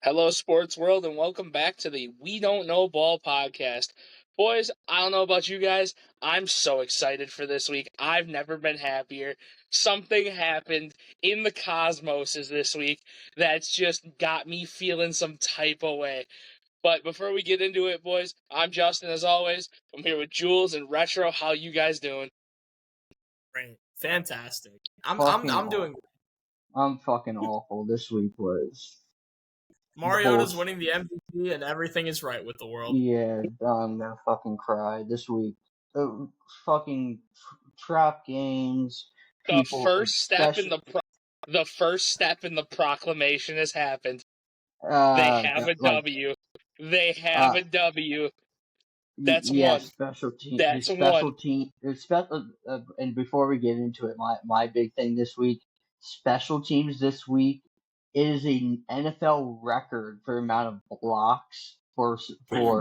Hello, sports world, and welcome back to the We Don't Know Ball podcast. Boys, I don't know about you guys. I'm so excited for this week. I've never been happier. Something happened in the cosmos this week that's just got me feeling some type of way. But before we get into it, boys, I'm Justin as always. I'm here with Jules and Retro. How you guys doing? Great. Fantastic. I'm Fucking doing awful. I'm fucking awful. This week was Mariota's bullshit. winning the MVP and everything is right with the world. Yeah, I'm gonna fucking cry this week. Fucking trap games. The People, first step in especially the first step in the proclamation has happened. They have a like W. They have a W. That's yeah, one. special team. The That's special one. team. And before we get into it, my big thing this week, special teams this week. It is an NFL record for amount of blocks for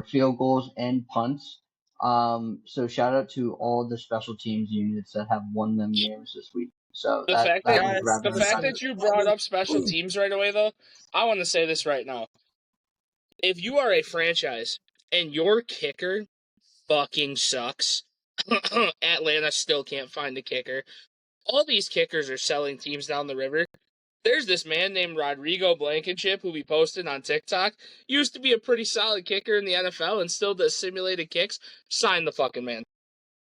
field goals and punts. So shout out to all the special teams units that have won them games this week. So The that fact that that was Guys, rather the fact impressive. that you brought up special teams right away, though, I want to say this right now. If you are a franchise and your kicker fucking sucks, Atlanta still can't find a kicker. All these kickers are selling teams down the river. There's this man named Rodrigo Blankenship who we posted on TikTok. Used to be a pretty solid kicker in the NFL and still does simulated kicks. Sign the fucking man.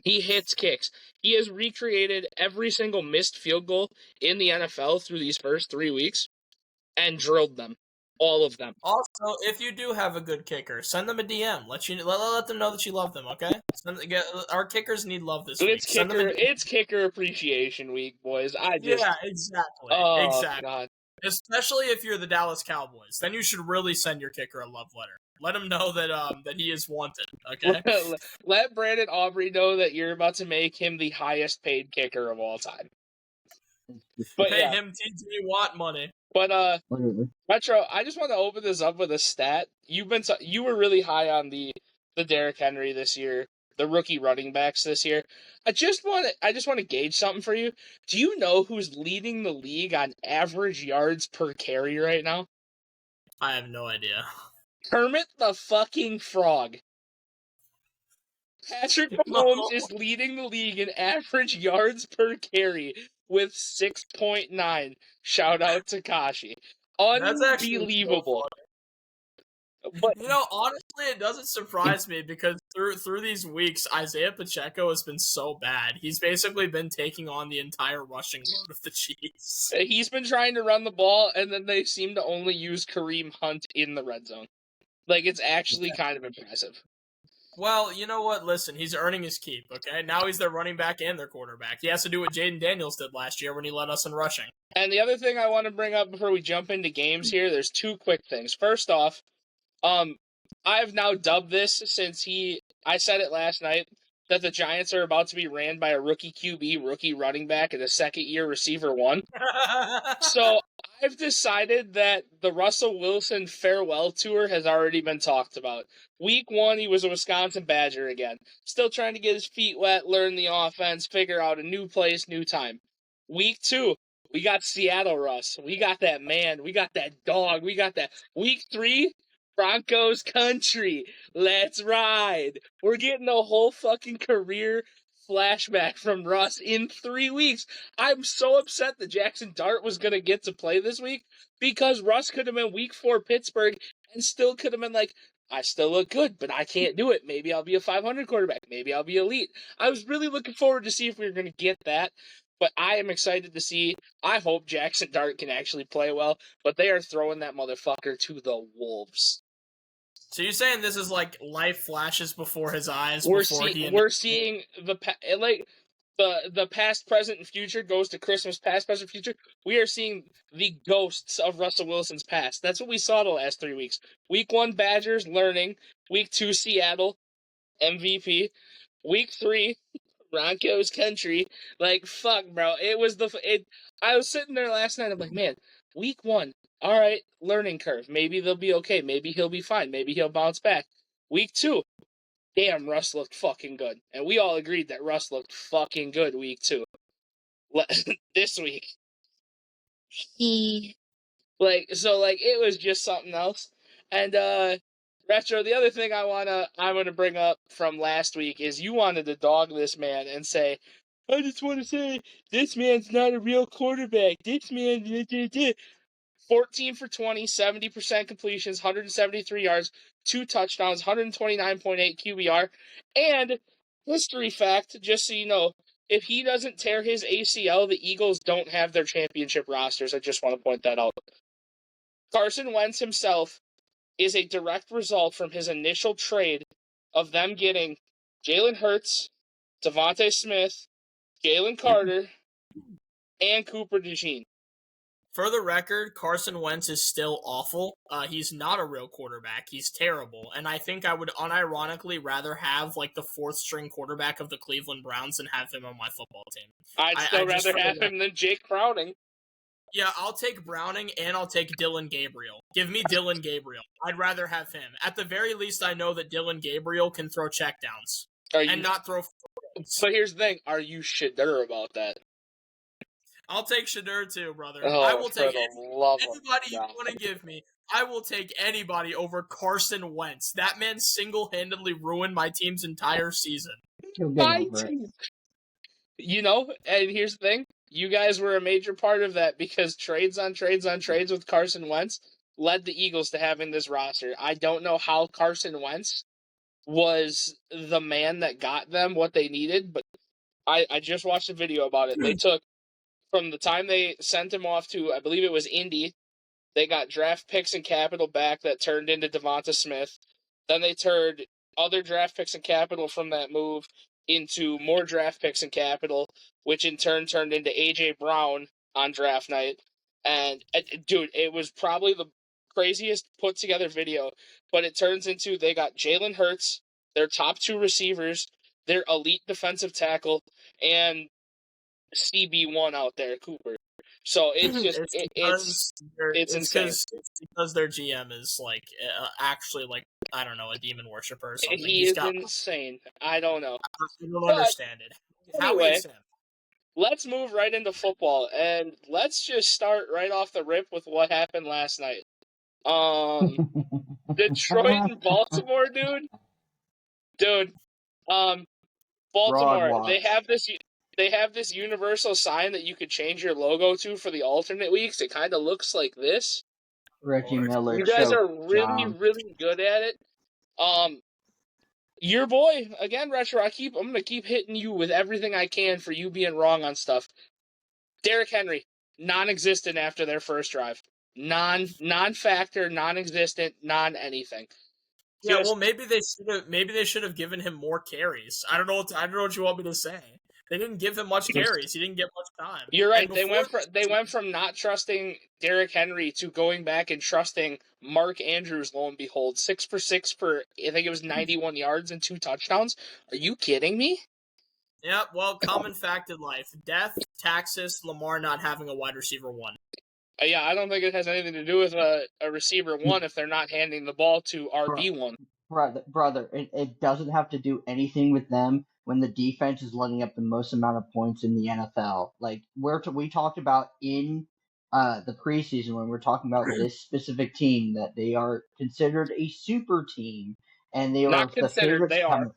He hits kicks. He has recreated every single missed field goal in the NFL through these first 3 weeks and drilled them. All of them. Also, if you do have a good kicker, send them a DM. Let them know that you love them, okay? Our kickers need love this week. It's kicker appreciation week, boys. Yeah, exactly. Oh, Exactly. God. Especially if you're the Dallas Cowboys. Then you should really send your kicker a love letter. Let him know that he is wanted, okay? Let Brandon Aubrey know that you're about to make him the highest paid kicker of all time. But Pay yeah. him TJ Watt money. But Metro, I just want to open this up with a stat. You were really high on the Derrick Henry this year, the rookie running backs this year. I just want to gauge something for you. Do you know who's leading the league on average yards per carry right now? I have no idea. Kermit the fucking Frog. Patrick Mahomes is leading the league in average yards per carry with 6.9. Shout out to Kashi. Unbelievable. But honestly, it doesn't surprise me because through these weeks, Isaiah Pacheco has been so bad. He's basically been taking on the entire rushing load of the Chiefs. He's been trying to run the ball, and then they seem to only use Kareem Hunt in the red zone. Like, it's actually kind of impressive. Well, you know what? Listen, he's earning his keep, okay? Now he's their running back and their quarterback. He has to do what Jaden Daniels did last year when he led us in rushing. And the other thing I want to bring up before we jump into games here, there's two quick things. First off, I've now dubbed this I said it last night, that the Giants are about to be ran by a rookie QB, rookie running back, and a second-year receiver one. So I've decided that the Russell Wilson farewell tour has already been talked about. Week 1, he was a Wisconsin Badger again. Still trying to get his feet wet, learn the offense, figure out a new place, new time. Week 2, we got Seattle Russ. We got that man. We got that dog. We got that. Week 3, Broncos country. Let's ride. We're getting a whole fucking career flashback from Russ in 3 weeks. I'm so upset that Jackson Dart was going to get to play this week because Russ could have been week 4 Pittsburgh and still could have been like, I still look good, but I can't do it. Maybe I'll be a 500 quarterback. Maybe I'll be elite. I was really looking forward to see if we were going to get that, but I am excited to see. I hope Jackson Dart can actually play well, but they are throwing that motherfucker to the wolves. So you're saying this is like life flashes before his eyes? We're seeing the past, present, and future goes to Christmas past, present, future. We are seeing the ghosts of Russell Wilson's past. That's what we saw the last 3 weeks. Week 1, Badgers, learning. Week 2, Seattle, MVP. Week 3, Broncos country. Like, fuck, bro. I was sitting there last night, I'm like, man, week 1, all right, learning curve. Maybe they'll be okay. Maybe he'll be fine. Maybe he'll bounce back. Week 2, damn, Russ looked fucking good. And we all agreed that Russ looked fucking good week 2. This week, he It was just something else. And Retro, the other thing I'm gonna bring up from last week is you wanted to dog this man and say, I just want to say this man's not a real quarterback. This man 14 for 20, 70% completions, 173 yards, 2 touchdowns, 129.8 QBR, and history fact, just so you know, if he doesn't tear his ACL, the Eagles don't have their championship rosters. I just want to point that out. Carson Wentz himself is a direct result from his initial trade of them getting Jalen Hurts, Devontae Smith, Jalen Carter, and Cooper DeJean. For the record, Carson Wentz is still awful. He's not a real quarterback. He's terrible. And I think I would unironically rather have like the fourth string quarterback of the Cleveland Browns than have him on my football team. I'd still rather have him than Jake Browning. Yeah, I'll take Browning and I'll take Dylan Gabriel. Give me Dylan Gabriel. I'd rather have him. At the very least, I know that Dylan Gabriel can throw checkdowns and not throw. But here's the thing: are you sure about that? I'll take Shedeur too, brother. Oh, I will take anybody you want to give me. I will take anybody over Carson Wentz. That man single-handedly ruined my team's entire season. My team. You know, and here's the thing. You guys were a major part of that because trades on trades on trades with Carson Wentz led the Eagles to having this roster. I don't know how Carson Wentz was the man that got them what they needed, but I just watched a video about it. They took, from the time they sent him off to, I believe it was Indy, they got draft picks and capital back that turned into Devonta Smith. Then they turned other draft picks and capital from that move into more draft picks and capital, which in turn turned into A.J. Brown on draft night. And, dude, it was probably the craziest put-together video, but it turns into they got Jalen Hurts, their top 2 receivers, their elite defensive tackle, and CB1 out there, Cooper. So it's just it's insane. It's because their GM is like actually like, I don't know, a demon worshiper or something. He's insane. I don't know. I don't understand it. Anyway, let's move right into football, and let's just start right off the rip with what happened last night. Detroit and Baltimore, dude. Baltimore. They have this universal sign that you could change your logo to for the alternate weeks. It kind of looks like this. Reggie Miller. You guys are really, really good at it. Your boy, again, Retro, I'm going to keep hitting you with everything I can for you being wrong on stuff. Derrick Henry, non-existent after their first drive. Non-factor, non-existent, non-anything. Yeah, well, maybe they should have given him more carries. I don't know what you want me to say. They didn't give him much carries. He didn't get much time. You're right. They went from not trusting Derrick Henry to going back and trusting Mark Andrews. Lo and behold, 6 for 6 for, I think it was 91 yards and 2 touchdowns. Are you kidding me? Yeah. Well, common fact in life: death, taxes, Lamar not having a wide receiver 1. Yeah, I don't think it has anything to do with a receiver 1 if they're not handing the ball to RB1. Brother, it doesn't have to do anything with them when the defense is letting up the most amount of points in the NFL. Like we talked about in the preseason when we're talking about this specific team that they are considered a super team and they are the favorites. They are.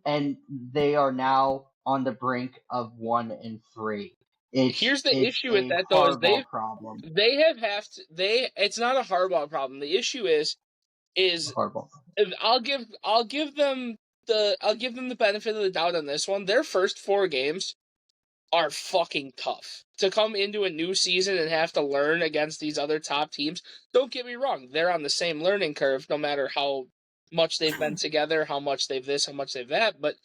And they are now on the brink of 1-3. Here's the issue with that though: is it's not a hardball problem. The issue is hardball. I'll give them the benefit of the doubt on this one. Their first 4 games are fucking tough to come into a new season and have to learn against these other top teams. Don't get me wrong; they're on the same learning curve, no matter how much they've been together, how much they've this, how much they've that. But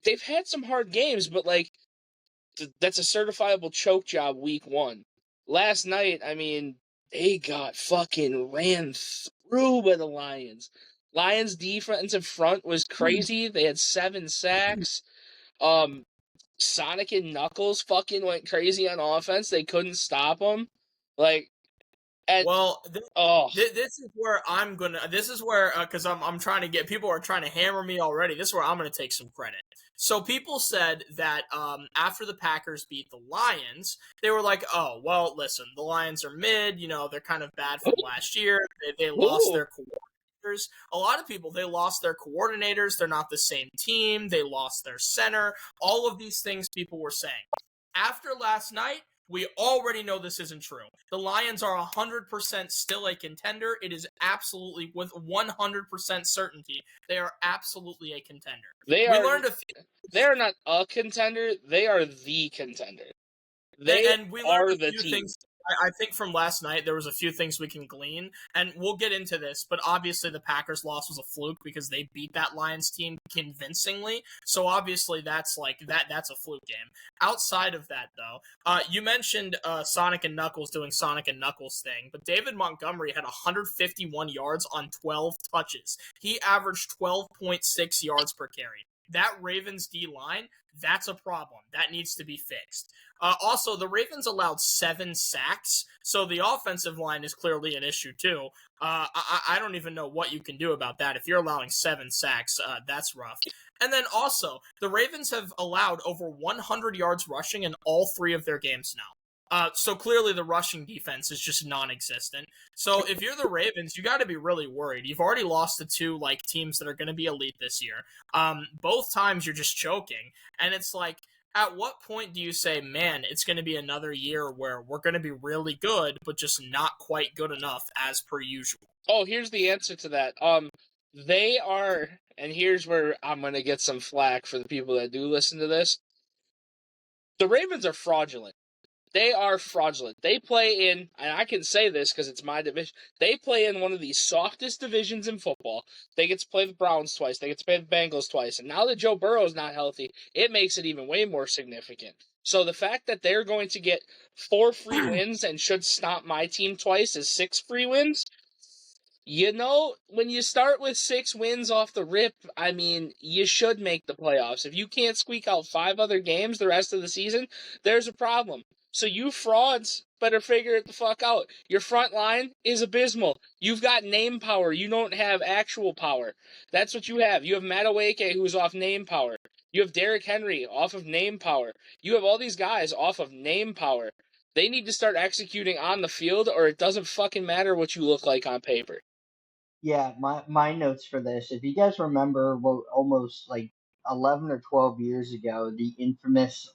they've had some hard games, but like that's a certifiable choke job week 1. Last night, I mean, they got fucking ran through by the Lions. Lions' defensive front was crazy. They had 7 sacks. Sonic and Knuckles fucking went crazy on offense. They couldn't stop them. Like, And Well, oh, this is where I'm gonna. This is where because I'm trying to get people are trying to hammer me already. This is where I'm gonna take some credit. So people said that after the Packers beat the Lions, they were like, "Oh, well, listen, the Lions are mid. You know, they're kind of bad from last year. They lost ooh, their coordinators. A lot of people they lost their coordinators. They're not the same team. They lost their center. All of these things people were saying. After last night, we already know this isn't true. The Lions are 100% still a contender. It is absolutely, with 100% certainty, they are absolutely a contender. they We are learned they are not a contender. They are the contender. They and we learned are a the few team. things. I think from last night there was a few things we can glean, and we'll get into this. But obviously, the Packers' loss was a fluke because they beat that Lions team convincingly. So obviously, that's that's a fluke game. Outside of that, though, you mentioned Sonic and Knuckles doing Sonic and Knuckles thing, but David Montgomery had 151 yards on 12 touches. He averaged 12.6 yards per carry. That Ravens D line, that's a problem. That needs to be fixed. Also, the Ravens allowed 7 sacks, so the offensive line is clearly an issue too. I don't even know what you can do about that. If you're allowing 7 sacks, that's rough. And then also, the Ravens have allowed over 100 yards rushing in all 3 of their games now. So clearly the rushing defense is just non-existent. So if you're the Ravens, you got to be really worried. You've already lost to 2 teams that are going to be elite this year. Both times you're just choking, and it's like, at what point do you say, man, it's going to be another year where we're going to be really good, but just not quite good enough as per usual? Oh, here's the answer to that. They are, and here's where I'm gonna get some flack for the people that do listen to this. The Ravens are fraudulent. They are fraudulent. They play in, and I can say this because it's my division, they play in one of the softest divisions in football. They get to play the Browns twice. They get to play the Bengals twice. And now that Joe Burrow's not healthy, it makes it even way more significant. So the fact that they're going to get 4 free wins and should stomp my team twice is 6 free wins. You know, when you start with 6 wins off the rip, I mean, you should make the playoffs. If you can't squeak out 5 other games the rest of the season, there's a problem. So you frauds better figure it the fuck out. Your front line is abysmal. You've got name power. You don't have actual power. That's what you have. You have Madueke, who's off name power. You have Derrick Henry off of name power. You have all these guys off of name power. They need to start executing on the field, or it doesn't fucking matter what you look like on paper. Yeah, my notes for this. If you guys remember, almost like 11 or 12 years ago, the infamous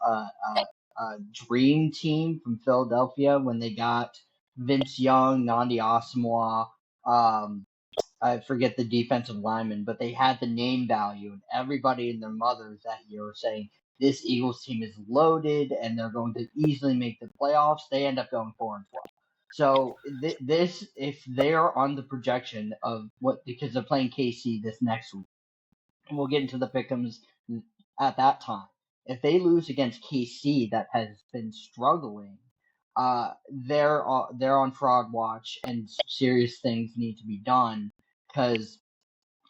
Dream Team from Philadelphia when they got Vince Young, Nandi Asamoah, I forget the defensive lineman, but they had the name value, and everybody and their mothers that year were saying this Eagles team is loaded and they're going to easily make the playoffs. They end up going 4-12. So this, if they are on the projection of what, because they're playing KC this next week, and we'll get into the pick'ems at that time. If they lose against KC, that has been struggling, they're on fraud watch, and serious things need to be done because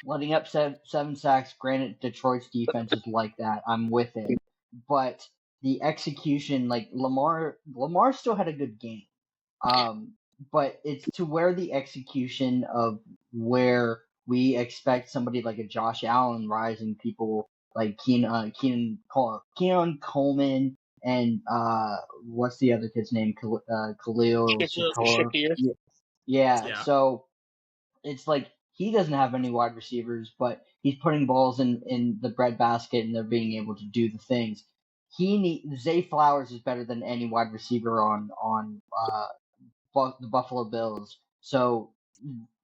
letting up 7 sacks. Granted, Detroit's defense is like that. I'm with it, but the execution, like Lamar still had a good game. Um, but it's to where the execution of where we expect somebody like a Josh Allen rising people like Keenan Coleman and what's the other kid's name? Khalil Shakir. Shakir. Yeah. Yeah. So it's like he doesn't have any wide receivers, but he's putting balls in the breadbasket and they're being able to do the things. Zay Flowers is better than any wide receiver on the Buffalo Bills. So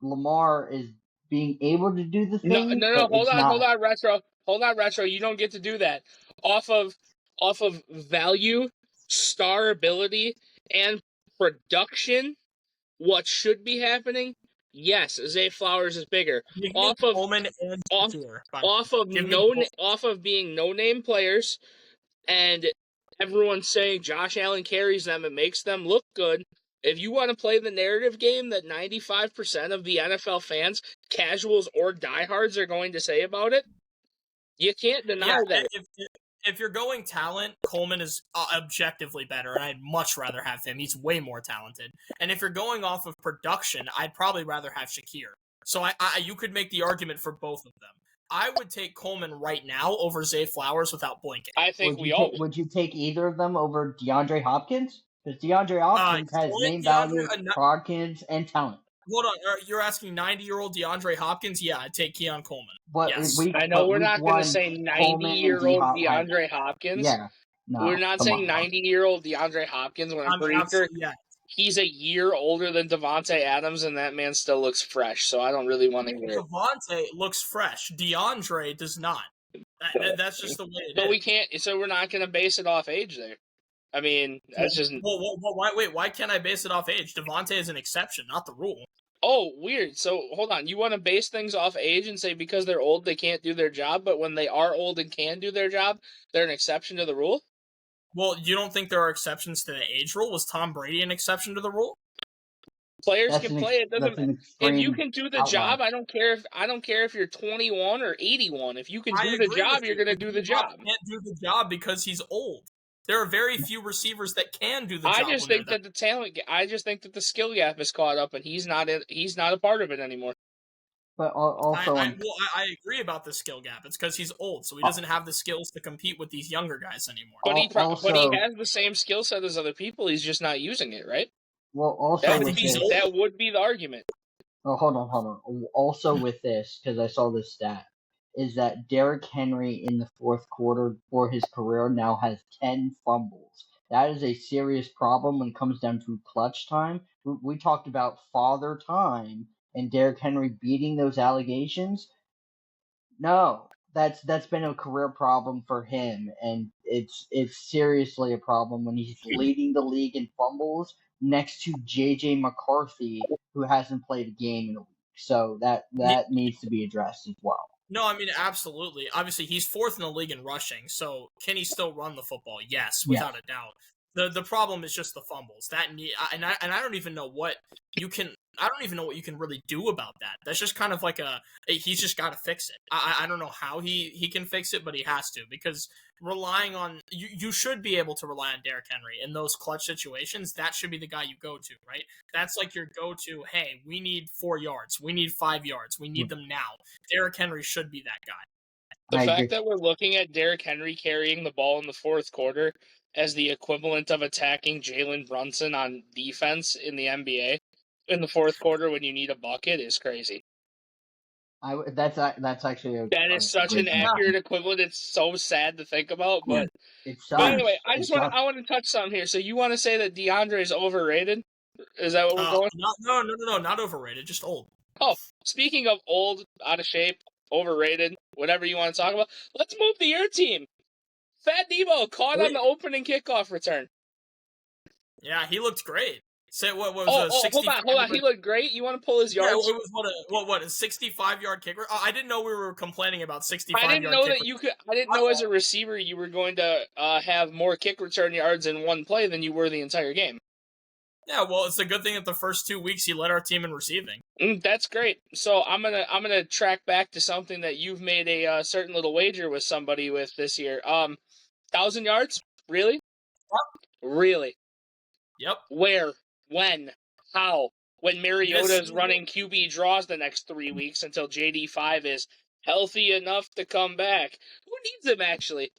Lamar is being able to do the No, things, no, no. but it's Hold not. on, retro. Hold on, retro. You don't get to do that. Off of value, star ability, and production. What should be happening? Yes, Zay Flowers is bigger. Give me Off of Coleman and off Shakir. off of Give me both. off of being no name players, and everyone's saying Josh Allen carries them and makes them look good. If you want to play the narrative game that 95% of the NFL fans, casuals or diehards, are going to say about it, you can't deny Yeah, that. if you're going talent, Coleman is objectively better, and I'd much rather have him. He's way more talented. And if you're going off of production, I'd probably rather have Shakir. So you could make the argument for both of them. I would take Coleman right now over Zay Flowers without blinking. I think would you take either of them over DeAndre Hopkins? Because DeAndre Hopkins has name value, Hopkins, and talent. Hold on, you're asking 90-year-old DeAndre Hopkins? Yeah, I'd take Keon Coleman. But yes. I know we're not going to say 90-year-old DeAndre Hopkins. Yeah, no, we're not saying 90-year-old DeAndre Hopkins when I'm pretty sure he's a year older than Devontae Adams, and that man still looks fresh. So I don't really want to hear it. Devontae looks fresh. DeAndre does not. That's just the way it is. But we can't. So we're not going to base it off age there. I mean, that's just. Well, why can't I base it off age? Devontae is an exception, not the rule. Oh, weird. So, hold on. You want to base things off age and say because they're old, they can't do their job, but when they are old and can do their job, they're an exception to the rule? Well, you don't think there are exceptions to the age rule? Was Tom Brady an exception to the rule? Players can play. It doesn't. If you can do the job, I don't care if you're 21 or 81. If you can do the job, you're going to do the job. He can't do the job because he's old. There are very few receivers that can do the job. I just think that the talent. I just think that the skill gap is caught up, and he's not a part of it anymore. But also, I agree about the skill gap. It's because he's old, so he doesn't have the skills to compete with these younger guys anymore. But he has the same skill set as other people. He's just not using it, right? Well, also that would be the argument. Oh, hold on. Also with this, because I saw this stat, is that Derrick Henry in the fourth quarter for his career now has 10 fumbles. That is a serious problem when it comes down to clutch time. We talked about father time and Derrick Henry beating those allegations. No, that's been a career problem for him, and it's seriously a problem when he's leading the league in fumbles next to J.J. McCarthy, who hasn't played a game in a week. So that needs to be addressed as well. No, I mean, absolutely. Obviously, he's fourth in the league in rushing, so can he still run the football? Yes, without a doubt. The problem is just the fumbles. And I don't even know what you can. I don't even know what you can really do about that. That's just kind of like he's just got to fix it. I don't know how he can fix it, but he has to, because relying on you should be able to rely on Derrick Henry in those clutch situations. That should be the guy you go to, right? That's like your go-to. Hey, we need 4 yards. We need 5 yards. We need them now. Derrick Henry should be that guy. The fact that we're looking at Derrick Henry carrying the ball in the fourth quarter as the equivalent of attacking Jalen Brunson on defense in the NBA in the fourth quarter when you need a bucket is crazy. That's actually that is such an accurate equivalent. It's so sad to think about, but anyway, I want to touch something here. So you want to say that DeAndre is overrated? Is that what we're going? No, not overrated, just old. Oh, speaking of old, out of shape, overrated, whatever you want to talk about, let's move to your team. Fat Debo caught on the opening kickoff return. Yeah, he looked great. Say what was hold on. He looked great. You want to pull his yards? Yeah, it was what a 65-yard kicker. I didn't know we were complaining about 65. I didn't know that you could. I didn't know as a receiver you were going to have more kick return yards in one play than you were the entire game. Yeah, well, it's a good thing that the first 2 weeks he led our team in receiving. That's great. So I'm gonna track back to something that you've made a certain little wager with somebody with this year. 1,000 yards? Really? Yep. Really? Yep. Where? When? How? When Mariota's running QB draws the next 3 weeks until JD5 is healthy enough to come back. Who needs him, actually?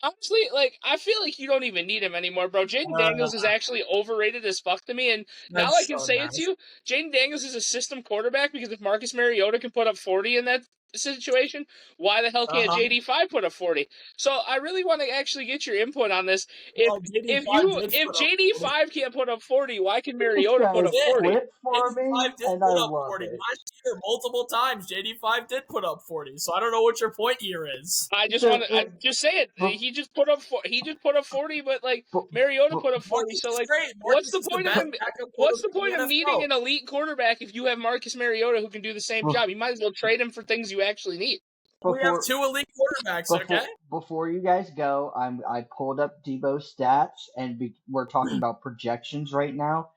Honestly, I feel like you don't even need him anymore, bro. Jaden Daniels is actually overrated as fuck to me, and now I can say it to you. Jaden Daniels is a system quarterback because if Marcus Mariota can put up 40 in that situation, why the hell can't JD5 put up 40? So I really want to actually get your input on this. If JD5 can't put up 40, why can Mariota put up 40? JD5 did put up 40 last year multiple times. JD5 did put up 40, so I don't know what your point here is. I just want to just say it. He just put up 40, but Mariota put up 40. So what's the point of needing an elite quarterback if you have Marcus Mariota who can do the same job? You might as well trade him for things you actually need. We have 2 elite quarterbacks, okay? Before you guys go, I pulled up Debo's stats, and we're talking about projections right now.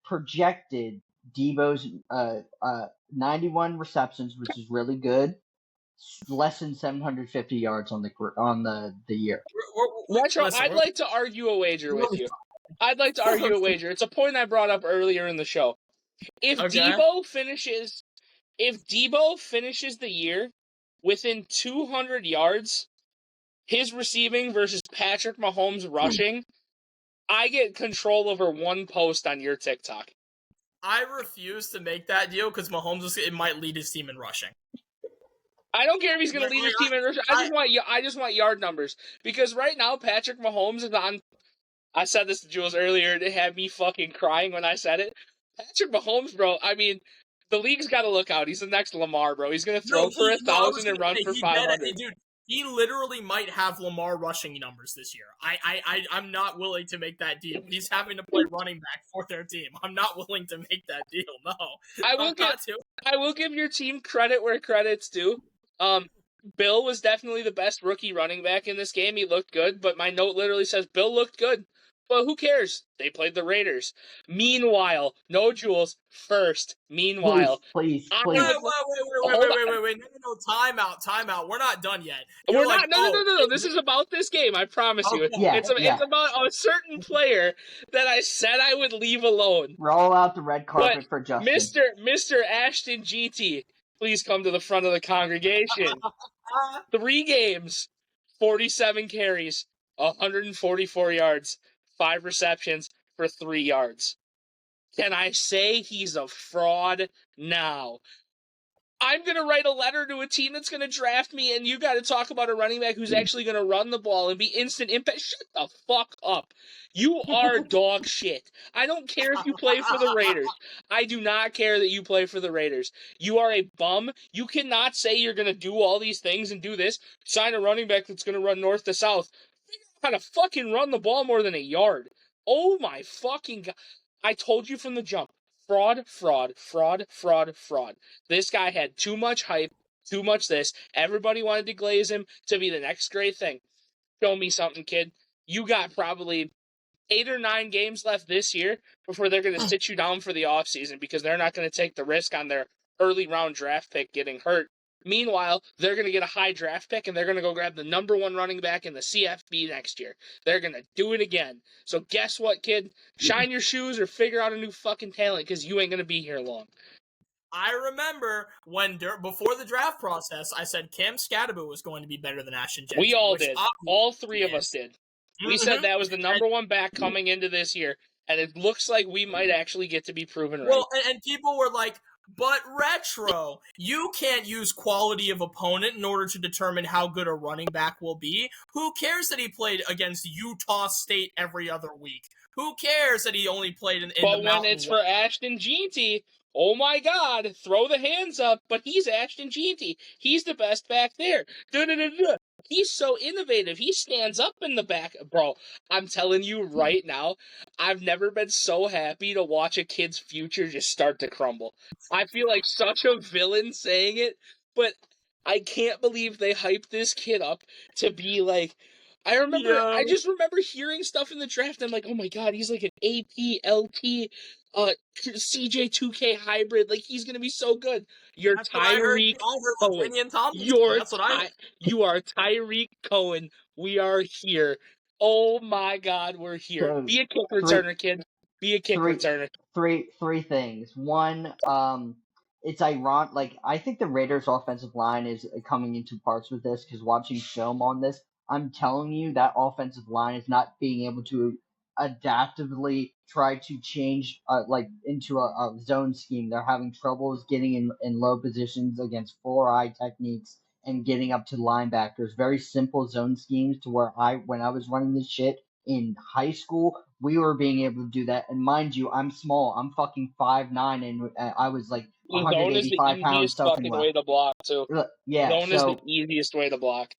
Projected Debo's 91 receptions, which is really good. less than 750 yards on the year. Retro, Listen, I'd like to argue a wager with you. I'd like to argue a wager. It's a point I brought up earlier in the show. If Debo finishes the year within 200 yards, his receiving versus Patrick Mahomes rushing, I get control over one post on your TikTok. I refuse to make that deal because Mahomes might lead his team in rushing. I don't care if he's going to lead his team in rushing. I just want yard numbers, because right now Patrick Mahomes is on. I said this to Jules earlier. It had me fucking crying when I said it. Patrick Mahomes, bro. I mean, the league's got to look out. He's the next Lamar, bro. He's going to throw for 1,000 and run for 500. Dude, he literally might have Lamar rushing numbers this year. I'm not willing to make that deal. He's having to play running back for their team. I'm not willing to make that deal. No, I will give your team credit where credit's due. Bill was definitely the best rookie running back in this game. He looked good, but my note literally says Bill looked good. But who cares? They played the Raiders. Meanwhile, no Jules first. Meanwhile, please. Wait. No, time out. We're not done yet. We're not. No. This is about this game. I promise you. Yeah, it's about a certain player that I said I would leave alone. Roll out the red carpet for Justin. Mr. Ashton GT, please come to the front of the congregation. 3 games, 47 carries, 144 yards, 5 receptions for 3 yards. Can I say he's a fraud now? I'm going to write a letter to a team that's going to draft me, and you got to talk about a running back who's actually going to run the ball and be instant impact. Shut the fuck up. You are dog shit. I don't care if you play for the Raiders. I do not care that you play for the Raiders. You are a bum. You cannot say you're going to do all these things and do this. Sign a running back that's going to run north to south. How to fucking run the ball more than a yard. Oh my fucking God. I told you from the jump. Fraud. This guy had too much hype, too much this. Everybody wanted to glaze him to be the next great thing. Show me something, kid. You got probably 8 or 9 games left this year before they're going to sit you down for the offseason, because they're not going to take the risk on their early round draft pick getting hurt. Meanwhile, they're going to get a high draft pick, and they're going to go grab the number 1 running back in the CFB next year. They're going to do it again. So guess what, kid? Shine your shoes or figure out a new fucking talent, because you ain't going to be here long. I remember when before the draft process, I said Cam Scatterbo was going to be better than Ashton Jenkins. We all did. All 3 of us did. We said that was the number 1 back coming into this year, and it looks like we might actually get to be proven right. Well, and people were like, but Retro, you can't use quality of opponent in order to determine how good a running back will be. Who cares that he played against Utah State every other week? Who cares that he only played in the Mountain But when it's for Ashton GT, oh my God, throw the hands up, but he's Ashton GT. He's the best back there. He's so innovative. He stands up in the back. Bro, I'm telling you right now, I've never been so happy to watch a kid's future just start to crumble. I feel like such a villain saying it, but I can't believe they hyped this kid up to be like... I just remember hearing stuff in the draft. I'm like, oh my God, he's like an AP, LT, CJ2K hybrid. Like, he's going to be so good. You're Tyreek Cohen. You are Tyreek Cohen. We are here. Oh my God, we're here. So, be a kick returner, kid. Be a kick returner. Three things. One, it's ironic. Like, I think the Raiders' offensive line is coming into parts with this, because watching film on this, I'm telling you that offensive line is not being able to adaptively try to change into a zone scheme. They're having troubles getting in low positions against 4-eye techniques and getting up to linebackers. Very simple zone schemes to where when I was running this shit in high school, we were being able to do that. And mind you, I'm small. I'm fucking 5'9", and I was like 185 pounds soaking wet. Way to block too. Yeah, zone is the easiest way to block.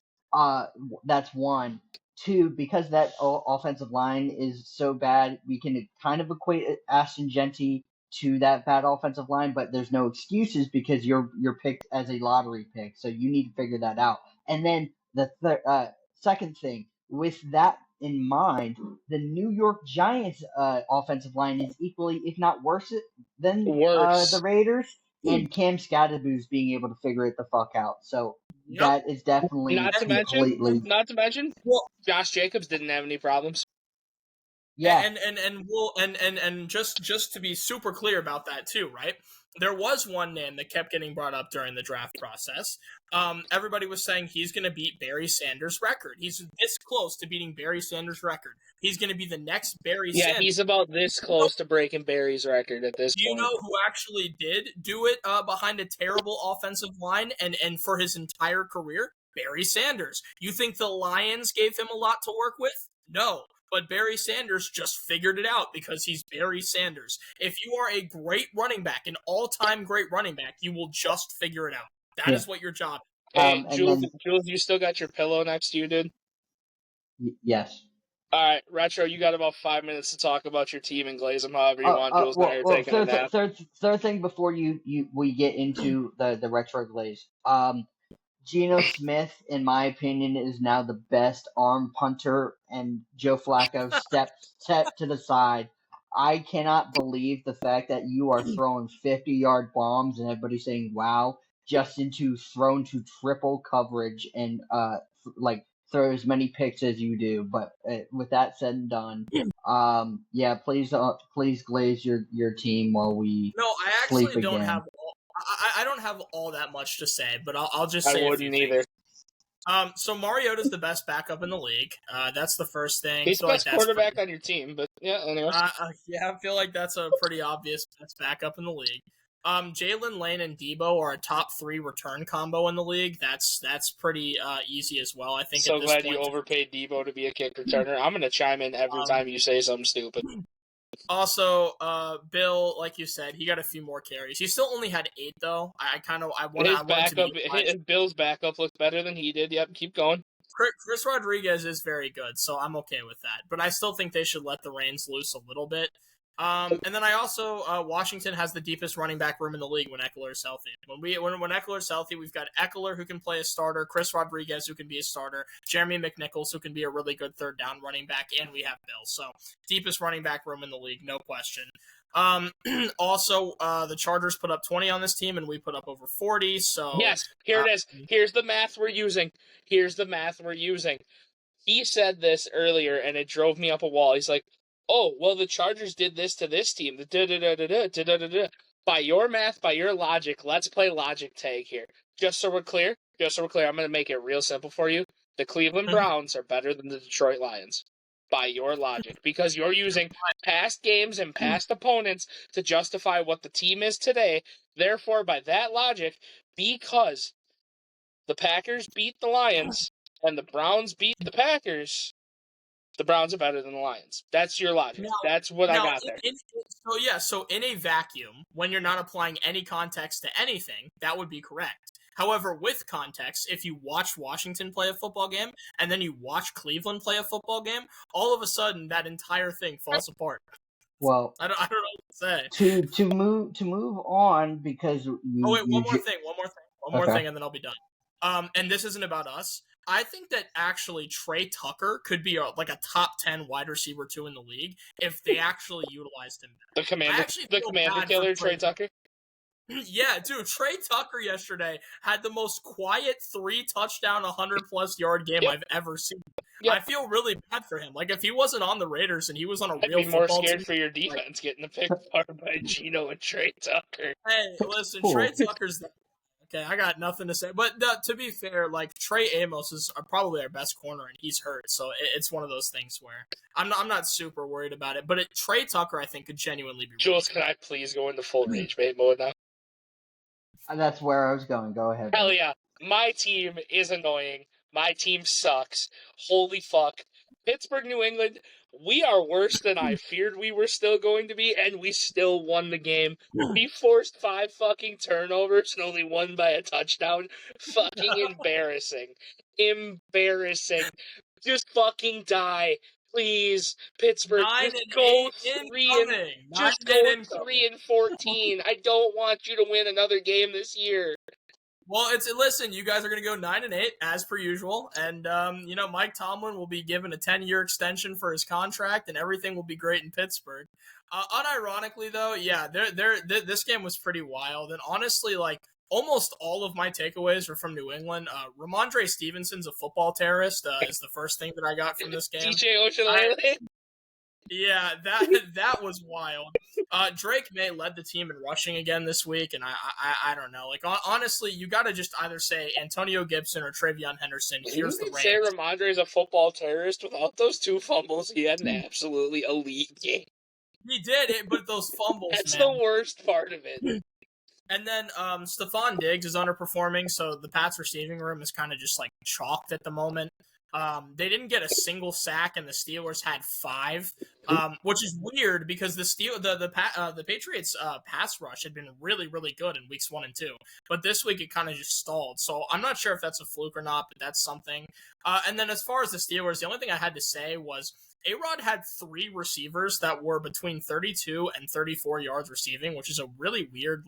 That's one. 2, because that offensive line is so bad, we can kind of equate Ashton Jeanty to that bad offensive line, but there's no excuses because you're picked as a lottery pick, so you need to figure that out. And then the second thing, with that in mind, the New York Giants offensive line is equally, if not worse, than the Raiders. and Cam Scadaboo's being able to figure it the fuck out. So that is definitely Not to completely. mention, Well, Josh Jacobs didn't have any problems. Yeah. And just to be super clear about that too, right? There was one name that kept getting brought up during the draft process. Everybody was saying he's going to beat Barry Sanders' record. He's this close to beating Barry Sanders' record. He's going to be the next Barry Sanders. Yeah, he's about this close to breaking Barry's record at this point. Do you know who actually did do it behind a terrible offensive line and for his entire career? Barry Sanders. You think the Lions gave him a lot to work with? No. But Barry Sanders just figured it out because he's Barry Sanders. If you are a great running back, an all-time great running back, you will just figure it out. That is what your job is. Hey, Jules, you still got your pillow next to you, dude? Yes. All right, Retro, you got about 5 minutes to talk about your team and glaze them however you want. Jules and I are taking a nap. Third thing before we get into the retro glaze. Geno Smith, in my opinion, is now the best arm punter, and Joe Flacco stepped to the side. I cannot believe the fact that you are throwing 50-yard bombs and everybody's saying, wow, just thrown to triple coverage and throw as many picks as you do. But with that said and done, please glaze your team while we I actually don't have. I don't have all that much to say, but I'll just say I wouldn't either. So Mariota's the best backup in the league. That's the first thing. He's the best quarterback on your team, but yeah, anyways. I feel like that's a pretty obvious best backup in the league. Jalen Lane and Debo are a top 3 return combo in the league. That's pretty easy as well. I think. So glad you overpaid Debo to be a kick returner. I'm gonna chime in every time you say something stupid. Also, Bill, like you said, he got a few more carries. He still only had 8 though. Bill's backup looked better than he did. Yep, keep going. Chris Rodriguez is very good, so I'm okay with that. But I still think they should let the reins loose a little bit. And then I also Washington has the deepest running back room in the league when Eckler is healthy. When Eckler is healthy, we've got Eckler who can play a starter, Chris Rodriguez who can be a starter, Jeremy McNichols who can be a really good third down running back, and we have Bill. So deepest running back room in the league, no question. Also, the Chargers put up 20 on this team, and we put up over 40. So yes, here it is. Here's the math we're using. He said this earlier, and it drove me up a wall. He's like, oh, well, the Chargers did this to this team. By your math, by your logic, let's play logic tag here. Just so we're clear, I'm going to make it real simple for you. The Cleveland Browns are better than the Detroit Lions. By your logic. Because you're using past games and past opponents to justify what the team is today. Therefore, by that logic, because the Packers beat the Lions and the Browns beat the Packers, the Browns are better than the Lions. That's your logic. That's what I got there. So in a vacuum, when you're not applying any context to anything, that would be correct. However, with context, if you watch Washington play a football game and then you watch Cleveland play a football game, all of a sudden that entire thing falls apart. Well, I don't know what to say. To move on because one more thing, and then I'll be done. And this isn't about us. I think that actually Trey Tucker could be a top 10 wide receiver 2 in the league if they actually utilized him better. The commander killer, Trey Tucker? Yeah, dude, Trey Tucker yesterday had the most quiet 3-touchdown, 100-plus yard game I've ever seen. Yep. I feel really bad for him. Like, if he wasn't on the Raiders and he was on a real football team... I'd be more scared for your defense getting picked apart by Geno and Trey Tucker. Hey, listen, Trey Tucker's... Okay, I got nothing to say. But to be fair, Trey Amos is probably our best corner, and he's hurt. So it's one of those things where I'm not super worried about it. But Trey Tucker, I think, could genuinely be... Jules, can I please go into full rage bait mode now? That's where I was going. Go ahead. Hell yeah. My team is annoying. My team sucks. Holy fuck. Pittsburgh, New England, we are worse than I feared we were still going to be, and we still won the game. We forced 5 fucking turnovers and only won by a touchdown. Fucking embarrassing. Embarrassing. Just fucking die. Please, Pittsburgh, just go 3-14. I don't want you to win another game this year. Well, listen. You guys are going to go 9-8 as per usual, and Mike Tomlin will be given a 10-year extension for his contract, and everything will be great in Pittsburgh. Unironically, though, yeah, this game was pretty wild, and honestly, like almost all of my takeaways were from New England. Ramondre Stevenson's a football terrorist. Is the first thing that I got from this game. DJ Oshulele. Yeah, that was wild. Drake May led the team in rushing again this week, and I don't know. Like honestly, you got to just either say Antonio Gibson or Travion Henderson. Here's the range. Say Ramondre is a football terrorist. Without those 2 fumbles, he had an absolutely elite game. He did it, but those fumbles. That's man. the worst part of it. And then Stephon Diggs is underperforming, so the Pats receiving room is kind of just like chalked at the moment. They didn't get a single sack, and the Steelers had 5, which is weird because the Patriots pass rush had been really, really good in weeks 1 and 2, but this week it kind of just stalled. So I'm not sure if that's a fluke or not, but that's something. And then as far as the Steelers, the only thing I had to say was A-Rod had 3 receivers that were between 32 and 34 yards receiving, which is a really weird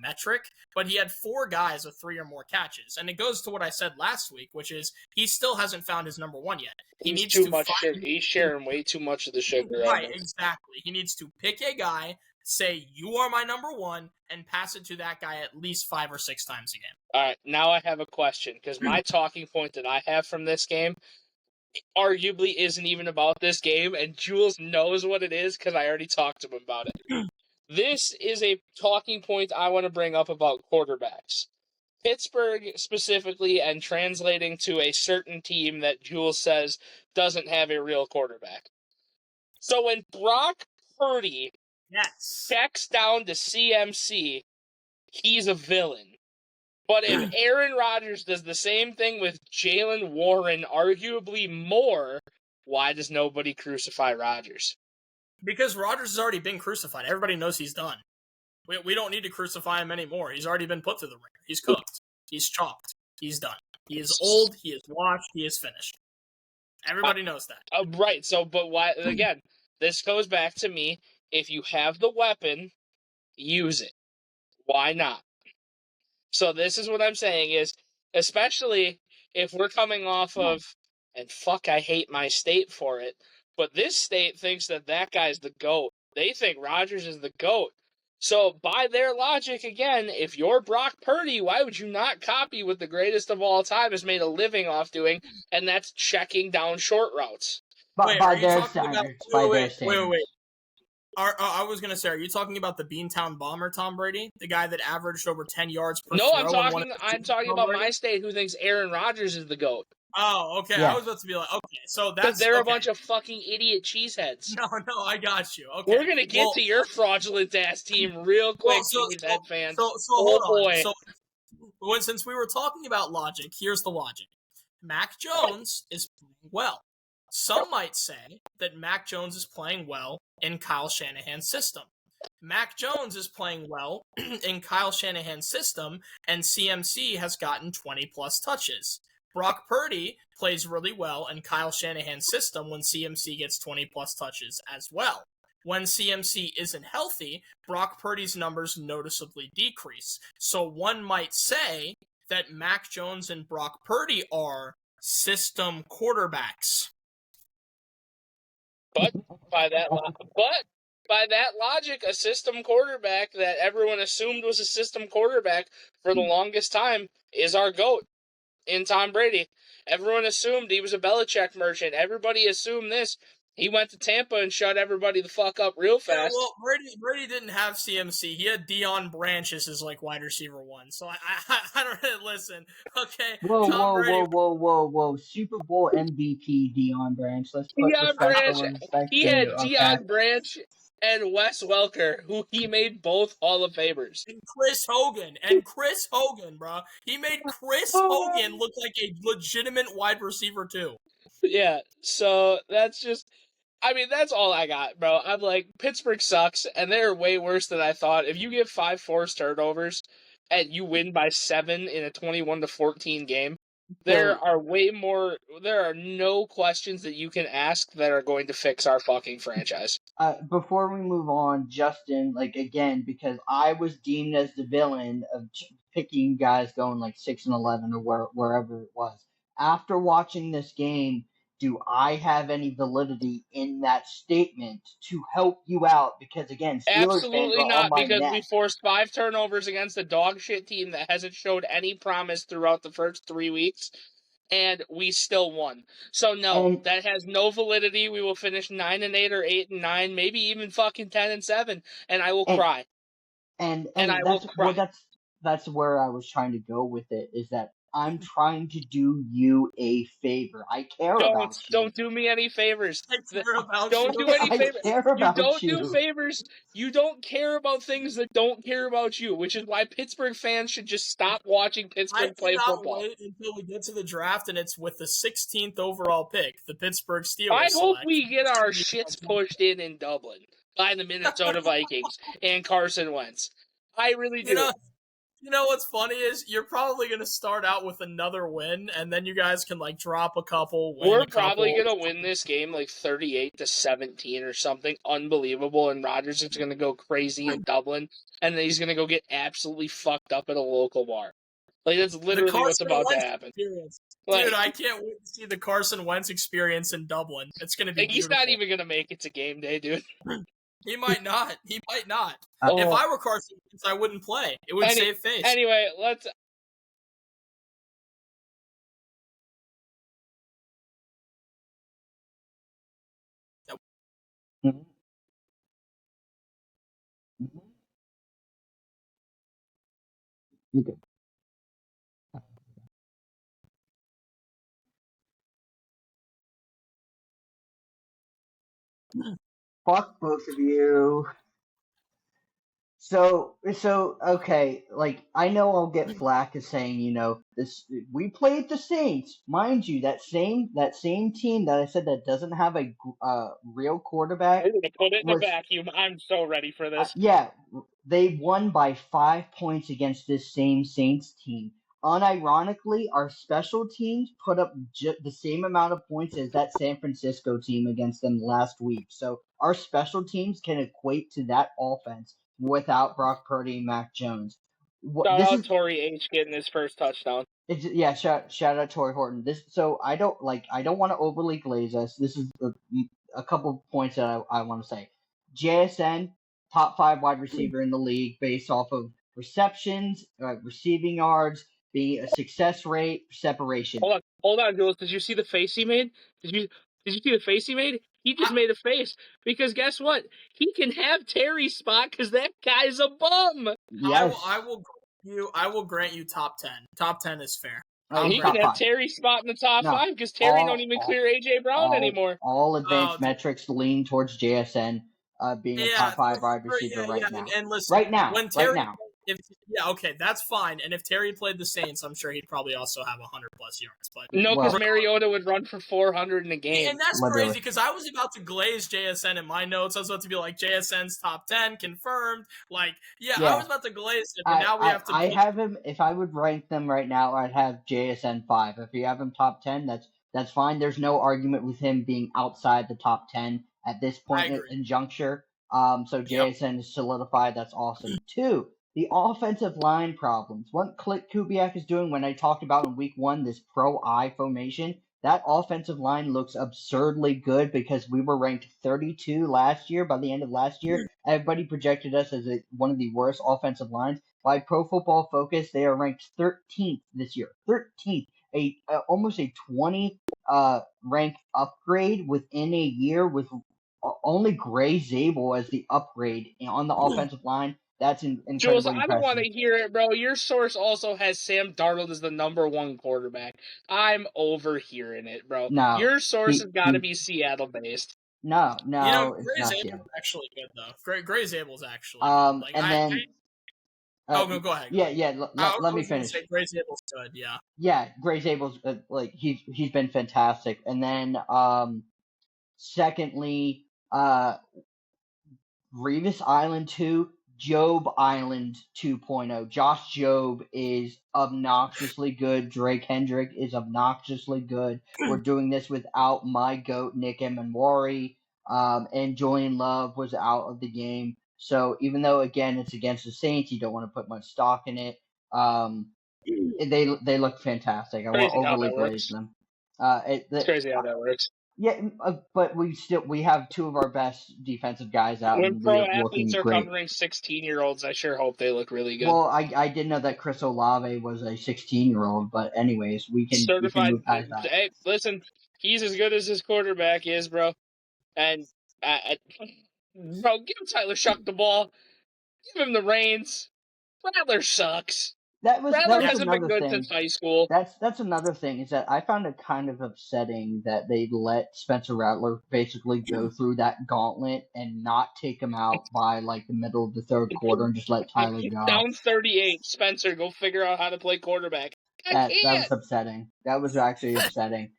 metric, but he had 4 guys with 3 or more catches. And it goes to what I said last week, which is he still hasn't found his number 1 yet. He needs too much sugar. He's sharing way too much of the sugar. Right, exactly. He needs to pick a guy, say, you are my number 1, and pass it to that guy at least 5 or 6 times a game. All right, now I have a question, because my talking point that I have from this game arguably isn't even about this game, and Jules knows what it is because I already talked to him about it. This is a talking point I want to bring up about quarterbacks. Pittsburgh specifically, and translating to a certain team that Jules says doesn't have a real quarterback. So when Brock Purdy checks down to CMC, he's a villain. But if Aaron Rodgers does the same thing with Jalen Warren, arguably more, why does nobody crucify Rodgers? Because Rodgers has already been crucified. Everybody knows he's done. We don't need to crucify him anymore. He's already been put through the ringer. He's cooked. He's chopped. He's done. He is old. He is washed. He is finished. Everybody knows that. Right. So, but why? Again, this goes back to me. If you have the weapon, use it. Why not? So this is what I'm saying is, especially if we're coming off of, and fuck, I hate my state for it, but this state thinks that guy's the GOAT. They think Rodgers is the GOAT. So by their logic, again, if you're Brock Purdy, why would you not copy what the greatest of all time has made a living off doing, and that's checking down short routes? By their standards. Wait. I was going to say, are you talking about the Beantown Bomber, Tom Brady? The guy that averaged over 10 yards per throw? No, I'm talking about my state who thinks Aaron Rodgers is the GOAT. Oh, okay. Yeah. I was about to be like, okay, so that's... Because they're a bunch of fucking idiot cheeseheads. No, I got you. Okay. We're going to get to your fraudulent-ass team real quick, cheesehead fans. So hold on. So, since we were talking about logic, here's the logic. Mac Jones is playing well. Some might say that Mac Jones is playing well in Kyle Shanahan's system. Mac Jones is playing well in Kyle Shanahan's system, and CMC has gotten 20-plus touches. Brock Purdy plays really well in Kyle Shanahan's system when CMC gets 20-plus touches as well. When CMC isn't healthy, Brock Purdy's numbers noticeably decrease. So one might say that Mac Jones and Brock Purdy are system quarterbacks. But by that logic, a system quarterback that everyone assumed was a system quarterback for the longest time is our GOAT in Tom Brady. Everyone assumed he was a Belichick merchant. Everybody assumed this. He went to Tampa and shut everybody the fuck up real fast. Yeah, well, Brady didn't have CMC. He had Deion Branch as his wide receiver 1. So I don't really listen. Okay. Whoa. Super Bowl MVP Deion Branch. Let's put respect. He had Deion Branch and Wes Welker, who he made both Hall of Famers. And Chris Hogan, bro. He made Chris Hogan look like a legitimate wide receiver too. Yeah, so that's all I got, bro. I'm like, Pittsburgh sucks, and they're way worse than I thought. If you give 5 forced turnovers and you win by 7 in a 21-14 game, There are no questions that you can ask that are going to fix our fucking franchise. Before we move on, Justin, again, because I was deemed as the villain of picking guys going 6-11 or wherever it was. After watching this game, do I have any validity in that statement to help you out? Because again, Steelers fans Absolutely are on not, my because neck. we forced 5 turnovers against a dog shit team that hasn't showed any promise throughout the first 3 weeks, and we still won. So no, that has no validity. We will finish 9-8 or 8-9, maybe even fucking 10-7, and I will cry. And I will cry. that's where I was trying to go with it, is that I'm trying to do you a favor. I care about you. Don't do me any favors. I care about Don't you. do any I favors. care You about don't you. do favors. You don't care about things that don't care about you, which is why Pittsburgh fans should just stop watching Pittsburgh play football. I cannot wait until we get to the draft and it's with the 16th overall pick, the Pittsburgh Steelers. I hope select. we get our shits pushed in Dublin by the Minnesota Vikings and Carson Wentz. I really do. You know what's funny is you're probably going to start out with another win, and then you guys can drop a couple, win We're a couple. probably going to win this game 38-17 or something unbelievable, and Rodgers is going to go crazy in Dublin, and then he's going to go get absolutely fucked up at a local bar. That's literally what's about to happen. Dude, I can't wait to see the Carson Wentz experience in Dublin. It's going to be beautiful. He's not even going to make it to game day, dude. He might not. If I were Carson Wentz, I wouldn't play. It would save face. Anyway, let's... Mm-hmm. Mm-hmm. You good. Fuck both of you. So okay, I know I'll get flack as saying, this we played the Saints, mind you, that same team that I said that doesn't have a real quarterback. We're gonna put it in a vacuum. I'm so ready for this. Yeah, they won by 5 points against this same Saints team. Unironically, our special teams put up the same amount of points as that San Francisco team against them last week. So our special teams can equate to that offense without Brock Purdy and Mac Jones. Shout out Torrey H getting his first touchdown. Shout out Torrey Horton. I don't want to overly glaze us. This is a couple of points that I want to say. JSN, top 5 wide receiver in the league based off of receptions, receiving yards, being a success rate, separation. Hold on, Jules. Did you see the face he made? Did you see the face he made? He just made a face because guess what? He can have Terry's spot because that guy's a bum. Yes. I will grant you top 10. Top 10 is fair. He can have Terry's spot in the top 5 because Terry don't even clear AJ Brown anymore. All advanced metrics lean towards JSN being a top 5 wide receiver right now. And listen, right now. Okay, that's fine. And if Terry played the Saints, I'm sure he'd probably also have 100+ yards. But no, because Mariota would run for 400 in a game. And that's crazy because I was about to glaze JSN in my notes. I was about to be like, JSN's top 10 confirmed. I was about to glaze it, but now we have to. I have him. If I would rank them right now, I'd have JSN 5. If you have him top 10, that's fine. There's no argument with him being outside the top 10 at this point in juncture. So JSN is solidified. That's awesome. 2. The offensive line problems. What Clint Kubiak is doing when I talked about in week 1, this pro-I formation, that offensive line looks absurdly good because we were ranked 32 last year. By the end of last year, everybody projected us as one of the worst offensive lines. By Pro Football Focus, they are ranked 13th this year. 13th. Almost a 20 rank upgrade within a year with only Gray Zabel as the upgrade on the offensive line. That's incredibly Jules, impressive. I don't want to hear it, bro. Your source also has Sam Darnold as the number 1 quarterback. I'm overhearing it, bro. No, your source has got to be Seattle-based. No, Gray it's not Zabel's actually good, though. Gray Zabel's actually good. Go ahead. Let me finish. Gray Zabel's good, yeah. Yeah, Gray Zabel's he's been fantastic. And then secondly, Revis Island 2, Job Island 2.0. Josh Job is obnoxiously good. Drake Hendrick is obnoxiously good. We're doing this without my GOAT, Nick Emanwari, and Julian Love was out of the game. So even though, again, it's against the Saints, you don't want to put much stock in it. They look fantastic. I won't Crazy how overly that praise works. them. It's crazy how that works. Yeah, but we have two of our best defensive guys out, When and pro we're athletes looking are great. covering 16-year-olds, I sure hope they look really good. Well, I didn't know that Chris Olave was a 16-year-old, but anyways, we can Certified. move past that. Hey, listen, he's as good as his quarterback is, bro. And bro, give Tyler Shuck the ball. Give him the reins. Rattler sucks. That was Rattler hasn't been another good thing. since high school. That's another thing, is that I found it kind of upsetting that they let Spencer Rattler basically go through that gauntlet and not take him out by like the middle of the third quarter and just let Tyler go. Down 38, Spencer, go figure out how to play quarterback. That was upsetting. That was actually upsetting.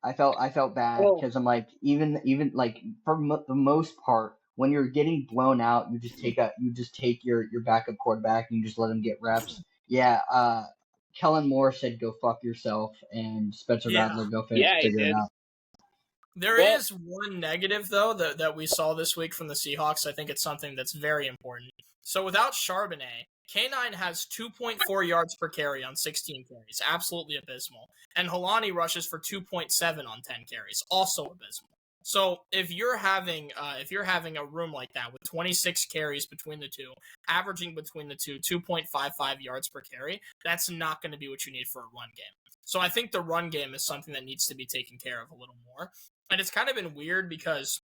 I felt bad because I'm like, even like for the most part, when you're getting blown out, you just take your backup quarterback and you just let him get reps. Yeah, Kellen Moore said go fuck yourself, and Spencer Rattler go figure it out. There is one negative, though, that we saw this week from the Seahawks. I think it's something that's very important. So without Charbonnet, K9 has 2.4 yards per carry on 16 carries. Absolutely abysmal. And Helani rushes for 2.7 on 10 carries. Also abysmal. So if you're having a room like that with 26 carries between the two, averaging between the two 2.55 yards per carry, that's not going to be what you need for a run game. So I think the run game is something that needs to be taken care of a little more. And it's kind of been weird because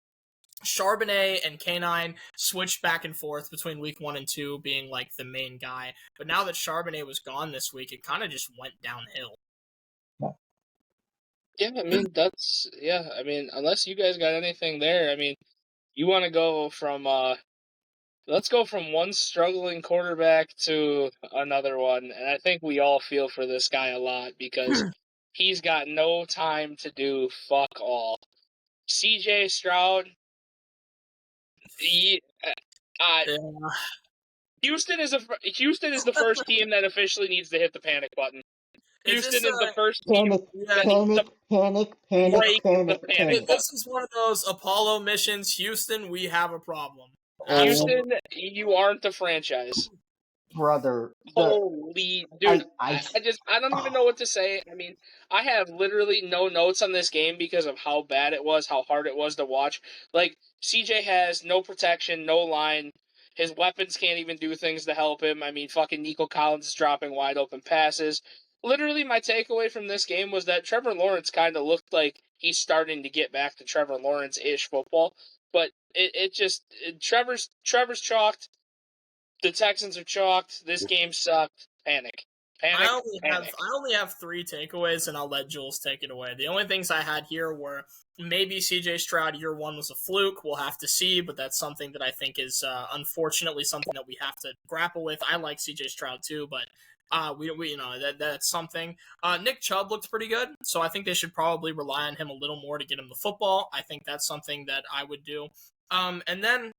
Charbonnet and K9 switched back and forth between week 1 and 2 being like the main guy. But now that Charbonnet was gone this week, it kind of just went downhill. Yeah, I mean, unless you guys got anything there, I mean, you want to go from, let's go from one struggling quarterback to another one. And I think we all feel for this guy a lot because he's got no time to do fuck all. CJ Stroud, Houston is the first team that officially needs to hit the panic button. Houston is the first team that needs to break the panic button. This is one of those Apollo missions. Houston, we have a problem. Houston, you aren't the franchise. Brother. Holy dude. I don't even know what to say. I mean, I have literally no notes on this game because of how bad it was, how hard it was to watch. Like, CJ has no protection, no line. His weapons can't even do things to help him. I mean, fucking Nico Collins is dropping wide open passes. Literally, my takeaway from this game was that Trevor Lawrence kind of looked like he's starting to get back to Trevor Lawrence-ish football. But Trevor's chalked. The Texans are chalked. This game sucked. Panic. I only have 3 takeaways, and I'll let Jules take it away. The only things I had here were maybe CJ Stroud year 1 was a fluke. We'll have to see, but that's something that I think is unfortunately something that we have to grapple with. I like CJ Stroud too, but we that's something. Nick Chubb looked pretty good, so I think they should probably rely on him a little more to get him the football. I think that's something that I would do. And then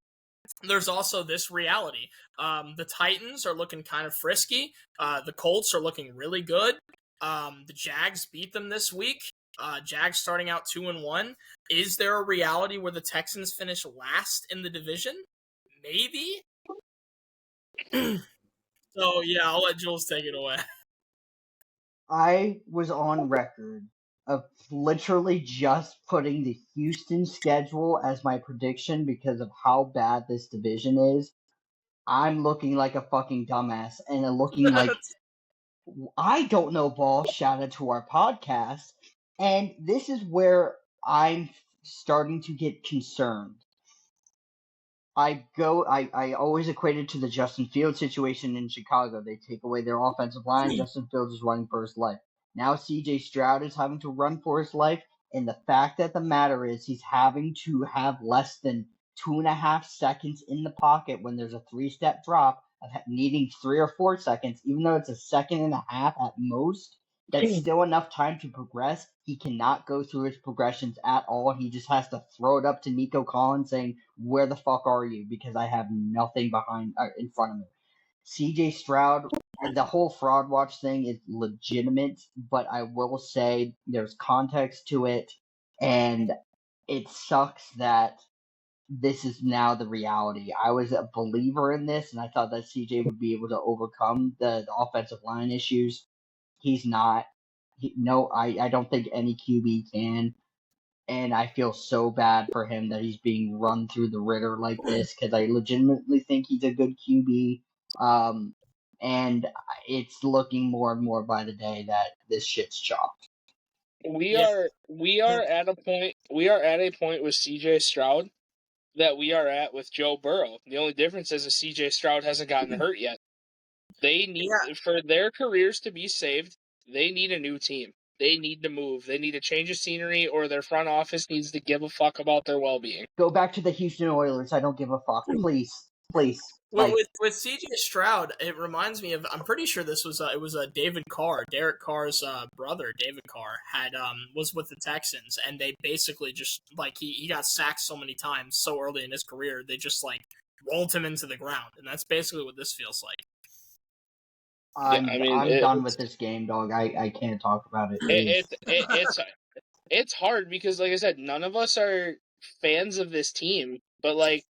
there's also this reality. The Titans are looking kind of frisky. The Colts are looking really good. The Jags beat them this week. Jags starting out 2-1. Is there a reality where the Texans finish last in the division? Maybe. So yeah, I'll let Jules take it away. I was on record of literally just putting the Houston schedule as my prediction because of how bad this division is. I'm looking like a fucking dumbass and looking like I don't know ball. Shout out to our podcast. And this is where I'm starting to get concerned. I always equate it to the Justin Fields situation in Chicago. They take away their offensive line. Justin Fields is running for his life. Now CJ Stroud is having to run for his life. And the fact that the matter is he's having to have less than 2.5 seconds in the pocket when there's a 3-step drop of needing 3 or 4 seconds, even though it's a 1.5 seconds at most. That's still enough time to progress. He cannot go through his progressions at all. He just has to throw it up to Nico Collins saying, "Where the fuck are you?" Because I have nothing in front of me. CJ Stroud, the whole fraud watch thing is legitimate, but I will say there's context to it, and it sucks that this is now the reality. I was a believer in this, and I thought that CJ would be able to overcome the offensive line issues. He's not. I don't think any QB can. And I feel so bad for him that he's being run through the ritter like this because I legitimately think he's a good QB. And it's looking more and more by the day that this shit's chopped. We are at a point with CJ Stroud that we are at with Joe Burrow. The only difference is that CJ Stroud hasn't gotten hurt yet. They need for their careers to be saved, they need a new team. They need to move. They need a change of scenery, or their front office needs to give a fuck about their well-being. Go back to the Houston Oilers. I don't give a fuck. Please. Well, with CJ Stroud, it reminds me of. I'm pretty sure this was it was David Carr, Derek Carr's brother. David Carr was with the Texans, and they basically just he got sacked so many times so early in his career, they just rolled him into the ground, and that's basically what this feels like. I'm done with this game, dog. I can't talk about it. It's hard because, like I said, none of us are fans of this team, but I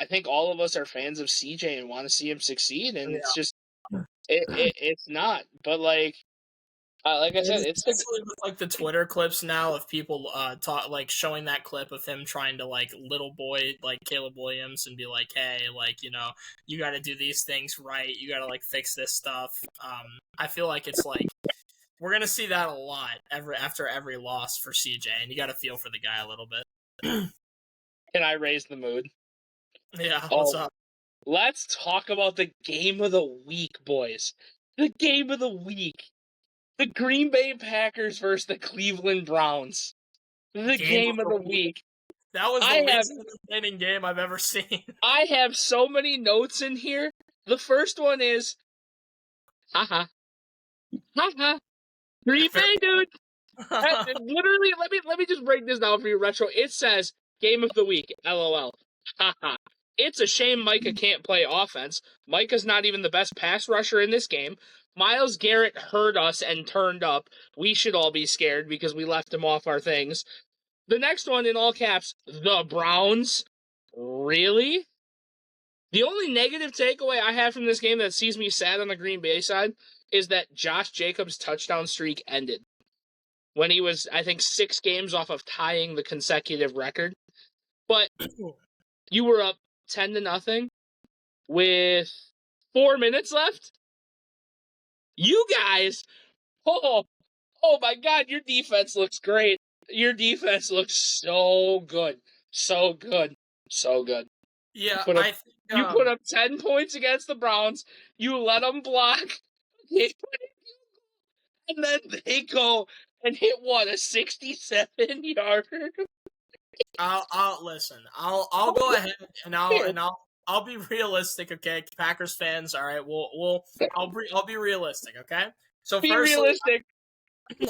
think all of us are fans of CJ and want to see him succeed, and it's just it's not. But like I said, it's especially with the Twitter clips now of people showing that clip of him trying to little boy Caleb Williams and be like, hey, you got to do these things right, you got to fix this stuff. I feel like it's we're gonna see that a lot after every loss for CJ, and you got to feel for the guy a little bit. Can I raise the mood? Yeah, what's up? Let's talk about the game of the week, boys. The game of the week. The Green Bay Packers versus the Cleveland Browns. The game of the week. That was the least entertaining game I've ever seen. I have so many notes in here. The first one is, haha. Green Bay, dude. Literally, let me just break this down for you, Retro. It says, game of the week, LOL. Haha. It's a shame Micah can't play offense. Micah's not even the best pass rusher in this game. Myles Garrett heard us and turned up. We should all be scared because we left him off our things. The next one in all caps, the Browns. Really? The only negative takeaway I have from this game that sees me sad on the Green Bay side is that Josh Jacobs' touchdown streak ended when he was, I think, 6 games off of tying the consecutive record. But you were up 10-0 with 4 minutes left. You guys, oh my God, your defense looks great. Your defense looks so good. So good. Yeah, you put up 10 points against the Browns. You let them block. And then they go and hit, what, a 67-yarder? I'll listen. I'll go ahead and I'll be realistic, okay, Packers fans. All right, I'll be realistic, okay. So be realistic.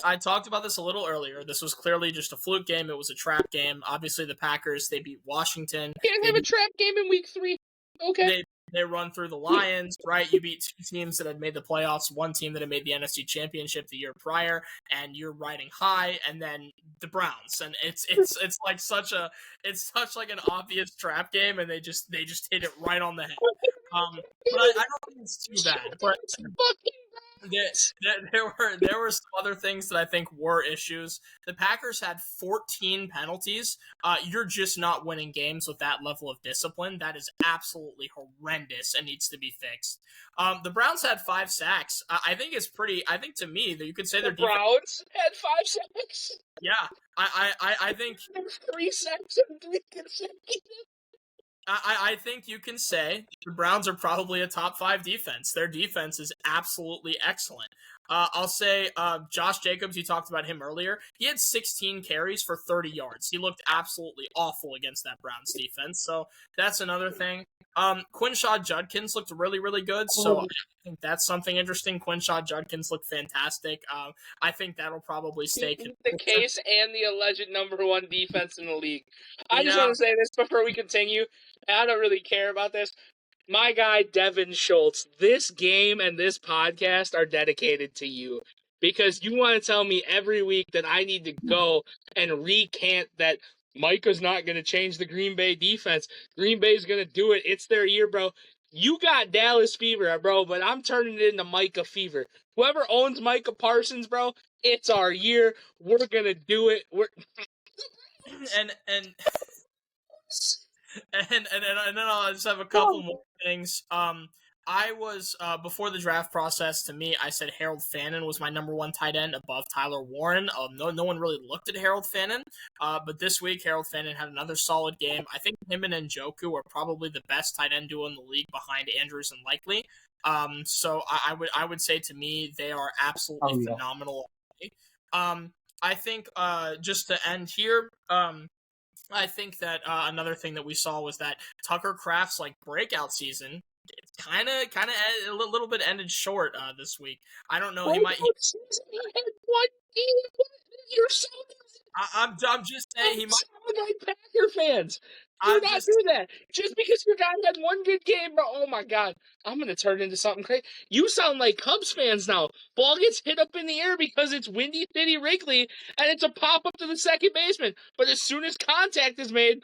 I talked about this a little earlier. This was clearly just a fluke game. It was a trap game. Obviously, the Packers, they beat Washington. Can't have a trap game in week 3. Okay. They run through the Lions, right? You beat 2 teams that had made the playoffs, 1 team that had made the NFC Championship the year prior, and you're riding high, and then the Browns, and it's such an obvious trap game, and they just hit it right on the head. But I don't think it's too bad. But there were some other things that I think were issues. The Packers had 14 penalties. You're just not winning games with that level of discipline. That is absolutely horrendous and needs to be fixed. The Browns had 5 sacks. I think to me that you could say the Browns had 5 sacks. Yeah, I think 3 sacks and 3 consecutive. I think you can say the Browns are probably a top 5 defense. Their defense is absolutely excellent. I'll say Josh Jacobs, you talked about him earlier. He had 16 carries for 30 yards. He looked absolutely awful against that Browns defense. So that's another thing. Quinshad Judkins looked really, really good. So I think that's something interesting. Quinshad Judkins looked fantastic. I think that'll probably stay the case and the alleged number 1 defense in the league. I just want to say this before we continue. I don't really care about this. My guy, Devin Schultz, this game and this podcast are dedicated to you. Because you want to tell me every week that I need to go and recant that Micah's not going to change the Green Bay defense. Green Bay's going to do it. It's their year, bro. You got Dallas fever, bro, but I'm turning it into Micah fever. Whoever owns Micah Parsons, bro, it's our year. We're going to do it. And then I'll just have a couple more things. I was before the draft process. To me, I said Harold Fannin was my number 1 tight end above Tyler Warren. No one really looked at Harold Fannin. But this week, Harold Fannin had another solid game. I think him and Njoku are probably the best tight end duo in the league behind Andrews and Likely. So I would say to me they are absolutely phenomenal. I think just to end here. I think that another thing that we saw was that Tucker Kraft's breakout season kind of a little bit ended short this week. I don't know. He might. He had 1 game. You're so. I'm just saying he might. Like Packer fans, do not do that. Just because your guy had 1 good game, bro. Oh my God, I'm gonna turn into something crazy. You sound like Cubs fans now. Ball gets hit up in the air because it's Windy City Wrigley, and it's a pop up to the second baseman. But as soon as contact is made,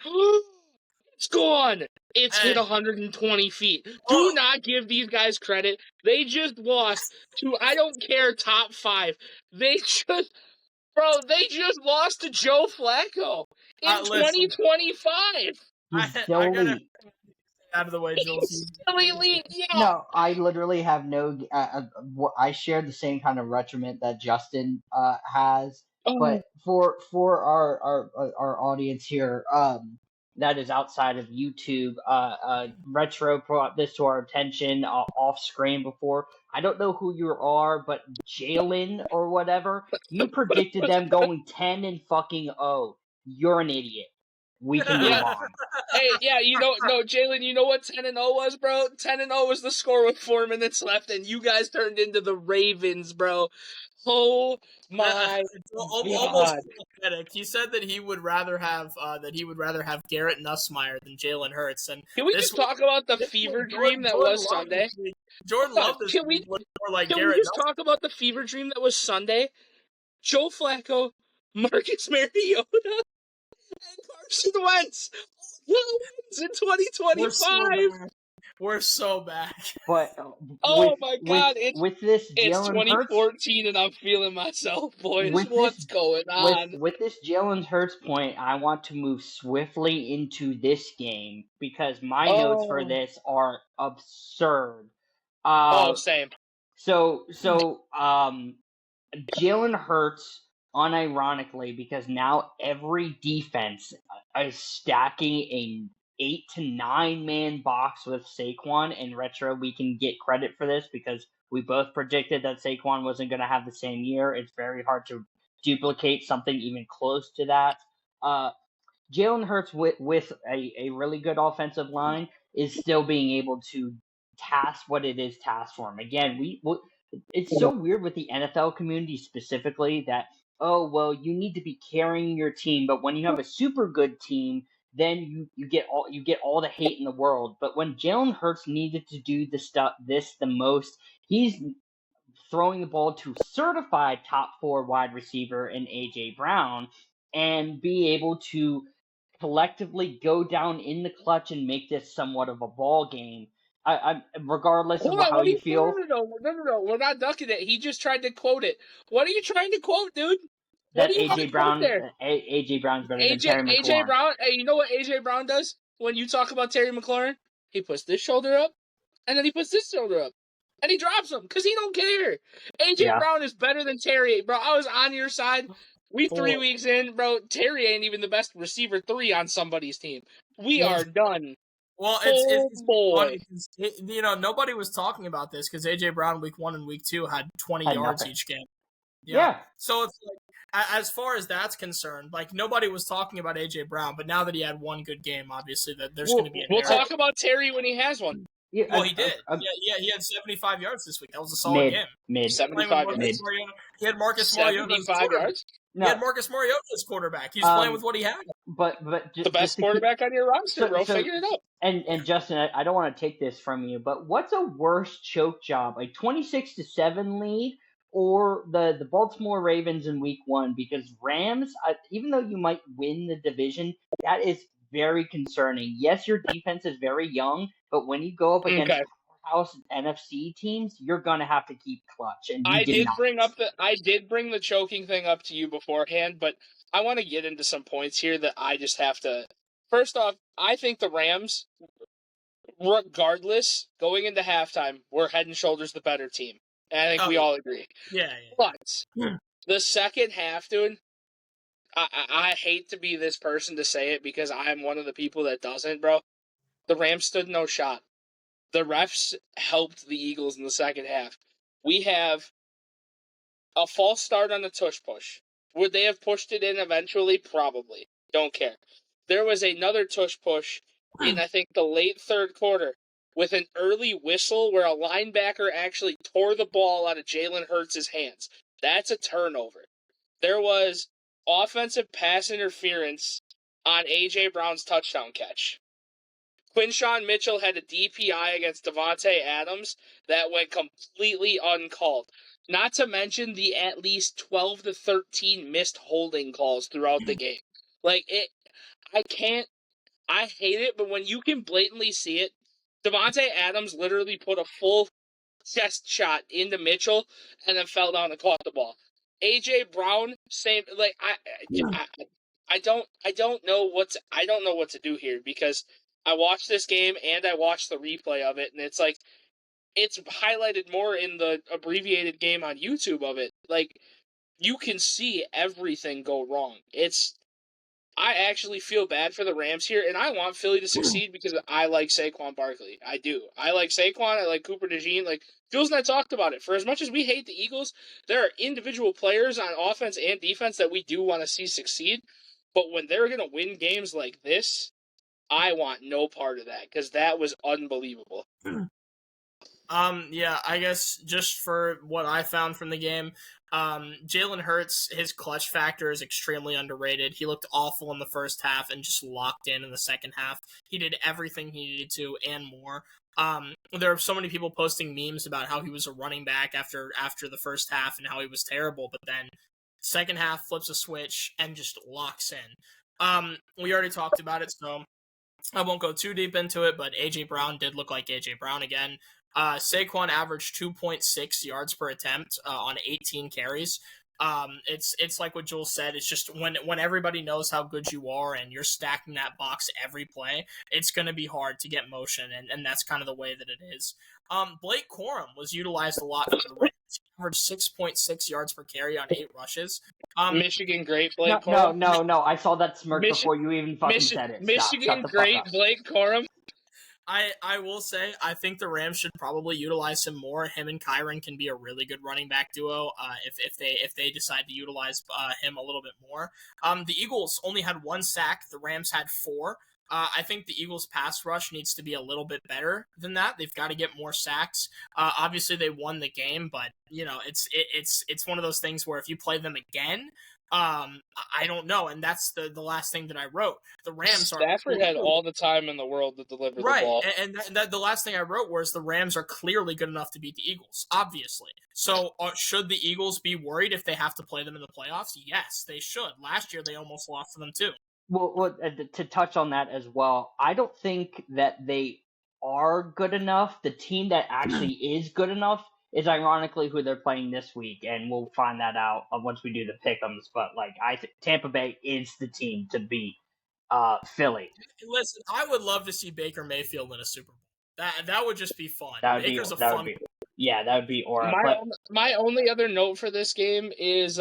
it's gone. It's hit 120 feet. Do not give these guys credit. They just lost to, I don't care, top 5. They just lost to Joe Flacco in 2025. He's still elite. Out of the way, Jules. No, I literally have no. I share the same kind of retriment that Justin has, but for our audience here, that is outside of YouTube, Retro brought this to our attention off screen before. I don't know who you are, but Jalen or whatever, you predicted them going 10-0. You're an idiot. We can move on. Hey, yeah, no, Jalen, you know what 10-0 was, bro? 10-0 was the score with 4 minutes left, and you guys turned into the Ravens, bro. Oh my God! Pathetic. He said that he would rather have Garrett Nussmeier than Jalen Hurts. And can we just talk about the fever dream that was Sunday? Jordan loved this. Can we just talk about the fever dream that was Sunday? Joe Flacco, Marcus Mariota, and Carson Wentz. Wins in 2025. We're so back. But my God, with this it's Jalen 2014 and I'm feeling myself, boys. What's going on? With this Jalen Hurts point, I want to move swiftly into this game because my notes for this are absurd. Same. So Jalen Hurts, unironically, because now every defense is stacking a 8 to 9 man box with Saquon. And Retro, we can get credit for this because we both predicted that Saquon wasn't going to have the same year. It's very hard to duplicate something even close to that. Jalen Hurts with a really good offensive line is still being able to task what it is tasked for him. Again, it's so weird with the NFL community specifically that, you need to be carrying your team, but when you have a super good team, then you get all the hate in the world. But when Jalen Hurts needed to do the most, he's throwing the ball to certified top 4 wide receiver in A.J. Brown and be able to collectively go down in the clutch and make this somewhat of a ball game. I regardless of how you feel. No, we're not ducking it. He just tried to quote it. What are you trying to quote, dude? That AJ Brown, AJ Brown's better than Terry McLaurin. AJ Brown, hey, you know what AJ Brown does when you talk about Terry McLaurin? He puts this shoulder up, and then he puts this shoulder up, and he drops them because he don't care. AJ Brown is better than Terry, bro. I was on your side. We 3 weeks in, bro. Terry ain't even the best receiver 3 on somebody's team. We are done. Well, it's funny because nobody was talking about this because AJ Brown week 1 and week 2 had 20 yards nothing. each game. Yeah. So it's like, as far as that's concerned, like nobody was talking about AJ Brown, but now that he had one good game, obviously that there's going to be. We'll talk about Terry when he has one. Yeah, well, he did. He had 75 yards this week. That was a solid game. Mid 75 yards. He had Marcus Mariota. 75 yards. No. He had Marcus Mariota as quarterback. He's playing with what he had. But the best quarterback on your roster, bro. Figure it out. And Justin, I don't want to take this from you, but what's a worse choke job, a 26-7 lead, or the Baltimore Ravens in Week 1? Because Rams, even though you might win the division, that is very concerning. Yes, your defense is very young, but when you go up against powerhouse NFC teams, you're gonna have to keep clutch. And I did bring the choking thing up to you beforehand, but I want to get into some points here that I just have to. First off, I think the Rams, regardless, going into halftime, were head and shoulders the better team. And I think we all agree. Yeah. But the second half, dude, I hate to be this person to say it because I'm one of the people that doesn't, bro. The Rams stood no shot. The refs helped the Eagles in the second half. We have a false start on the tush push. Would they have pushed it in eventually? Probably. Don't care. There was another tush push in, I think, the late third quarter with an early whistle where a linebacker actually tore the ball out of Jalen Hurts' hands. That's a turnover. There was offensive pass interference on A.J. Brown's touchdown catch. Quinshawn Mitchell had a DPI against Devontae Adams that went completely uncalled. Not to mention the at least 12 to 13 missed holding calls throughout the game. I hate it, but when you can blatantly see it, Devontae Adams literally put a full chest shot into Mitchell and then fell down and caught the ball. A.J. Brown, same. I don't know what to do here because I watched this game and I watched the replay of it, and it's like it's highlighted more in the abbreviated game on YouTube of it. Like you can see everything go wrong. I actually feel bad for the Rams here, and I want Philly to succeed because I like Saquon Barkley. I do. I like Saquon. I like Cooper DeJean. Like, Jules and I talked about it. For as much as we hate the Eagles, there are individual players on offense and defense that we do want to see succeed. But when they're going to win games like this, I want no part of that because that was unbelievable. Yeah, I guess just for what I found from the game, Jalen Hurts, his clutch factor is extremely underrated. He looked awful in the first half and just locked in the second half. He did everything he needed to and more. There are so many people posting memes about how he was a running back after the first half and how he was terrible, but then second half flips a switch and just locks in. We already talked about it, so I won't go too deep into it, but A.J. Brown did look like A.J. Brown again. Saquon averaged 2.6 yards per attempt on 18 carries. It's like what Jules said. It's just when everybody knows how good you are and you're stacking that box every play, it's going to be hard to get motion, and that's kind of the way that it is. Blake Corum was utilized a lot for the Rams. He averaged 6.6 yards per carry on 8 rushes. Michigan great Blake Corum. No. I saw that smirk before you even fucking said it. Michigan great Blake Corum. I will say, I think the Rams should probably utilize him more. Him and Kyron can be a really good running back duo if they decide to utilize him a little bit more. The Eagles only had 1 sack. The Rams had 4. I think the Eagles' pass rush needs to be a little bit better than that. They've got to get more sacks. Obviously, they won the game, but it's one of those things where if you play them again, I don't know, and that's the last thing that I wrote. The Rams Stafford had all the time in the world to deliver the ball. And the last thing I wrote was the Rams are clearly good enough to beat the Eagles, obviously. So should the Eagles be worried if they have to play them in the playoffs? Yes, they should. Last year, they almost lost to them, too. Well, to touch on that as well, I don't think that they are good enough. The team that actually is good enough is ironically who they're playing this week, and we'll find that out once we do the pick'ems. But Tampa Bay is the team to beat Philly. Listen, I would love to see Baker Mayfield in a Super Bowl. That would just be fun. Baker's a fun. That would be aura. My only other note for this game is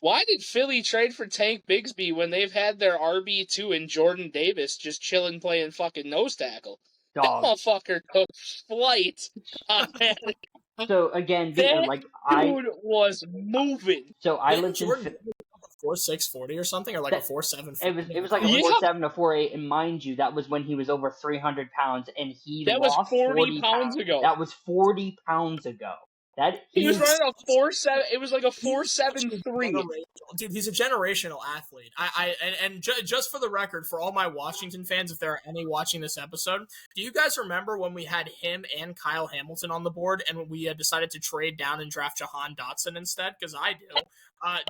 Why did Philly trade for Tank Bigsby when they've had their RB2 and Jordan Davis just chilling playing fucking nose tackle? Dog. That motherfucker took flight on that. So again, That dude was moving. So I Didn't lived in. Jordan 4.640 or something, or like a 4.740? It was like a 4.7 to 4.8, and mind you, that was when he was over 300 pounds, and he That was lost 40 pounds ago. That was 40 pounds ago. He was running a 4.7. It was like a 4.73. Dude, he's a generational athlete. Just for the record, for all my Washington fans, if there are any watching this episode, do you guys remember when we had him and Kyle Hamilton on the board, and we decided to trade down and draft Jahan Dotson instead? Because I do.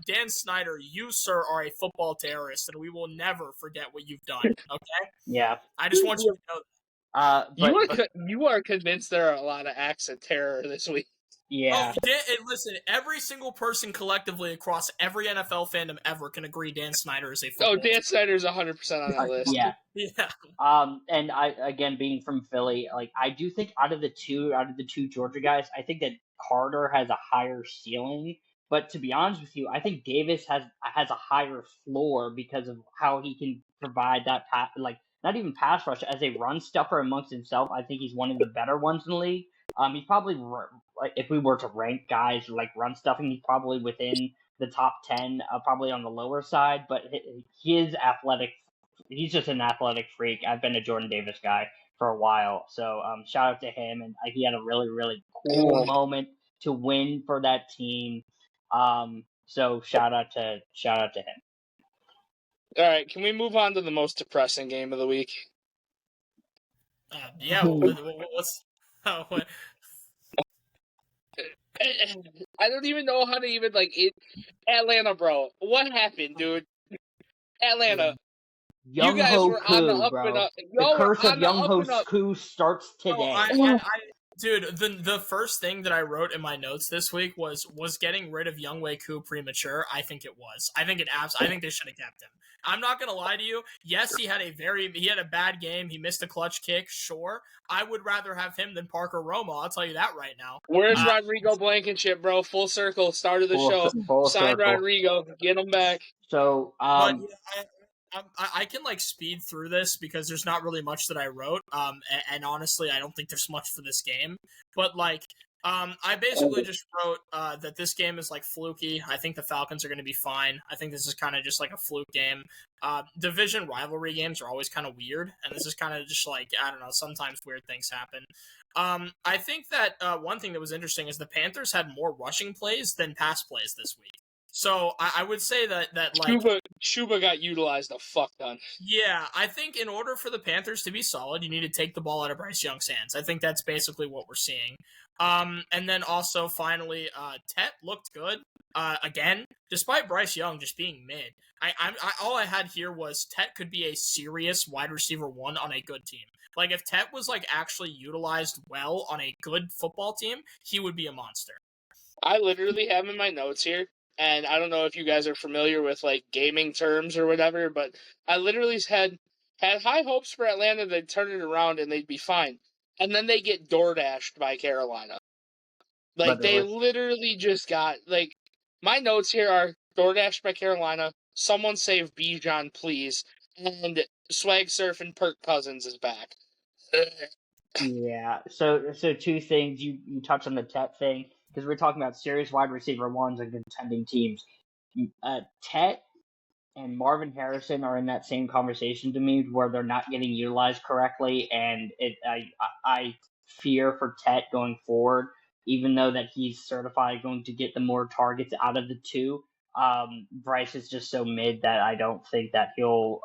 Dan Snyder, you, sir, are a football terrorist, and we will never forget what you've done. Okay? Yeah. I just want you to know that. You are convinced there are a lot of acts of terror this week. Yeah. And listen, every single person collectively across every NFL fandom ever can agree Dan Snyder is a football. Dan Snyder's 100% on that list. Yeah. Yeah. And I, again, being from Philly, like, I do think out of the two Georgia guys, I think that Carter has a higher ceiling. But to be honest with you, I think Davis has a higher floor because of how he can provide that not even pass rush, as a run stuffer amongst himself. I think he's one of the better ones in the league. He's probably, if we were to rank guys like run stuffing, he's probably within the top 10, probably on the lower side. But his athletic, he's just an athletic freak. I've been a Jordan Davis guy for a while, so shout out to him. And he had a really, really cool moment to win for that team. So shout out to him. All right, can we move on to the most depressing game of the week? Yeah. What's what? I don't even know how to even Atlanta, bro. What happened, dude? Atlanta. Young you guys Ho were Koo, on the up bro. and up. The curse of Young Ho Koo starts today. Dude, the first thing that I wrote in my notes this week was getting rid of Younghoe Koo premature. I think it was. I think they should have kept him. I'm not gonna lie to you. Yes, he had a bad game. He missed a clutch kick. Sure, I would rather have him than Parker Romo. I'll tell you that right now. Where's Rodrigo Blankenship, bro? Full circle. Start of the show. Sign Rodrigo. Get him back. So, but, I can speed through this because there's not really much that I wrote. And honestly, I don't think there's much for this game. But I basically just wrote that this game is fluky. I think the Falcons are going to be fine. I think this is kind of just a fluke game. Division rivalry games are always kind of weird, and this is kind of just I don't know. Sometimes weird things happen. I think that one thing that was interesting is the Panthers had more rushing plays than pass plays this week. So I would say that Chuba got utilized a fuck ton. Yeah, I think in order for the Panthers to be solid, you need to take the ball out of Bryce Young's hands. I think that's basically what we're seeing. And then also finally, Tet looked good again, despite Bryce Young just being mid. All I had here was Tet could be a serious wide receiver one on a good team. If Tet was actually utilized well on a good football team, he would be a monster. I literally have in my notes here. And I don't know if you guys are familiar with gaming terms or whatever, but I literally had high hopes for Atlanta. They'd turn it around and they'd be fine. And then they get door-dashed by Carolina. They literally just got, my notes here are door-dashed by Carolina, someone save Bijan, please, and Swag Surf and Perk Cousins is back. Yeah, so two things. You touched on the Tet thing, because we're talking about serious wide receiver ones and contending teams. Tet and Marvin Harrison are in that same conversation to me, where they're not getting utilized correctly, and I fear for Tet going forward, even though that he's certified going to get the more targets out of the two. Bryce is just so mid that I don't think that he'll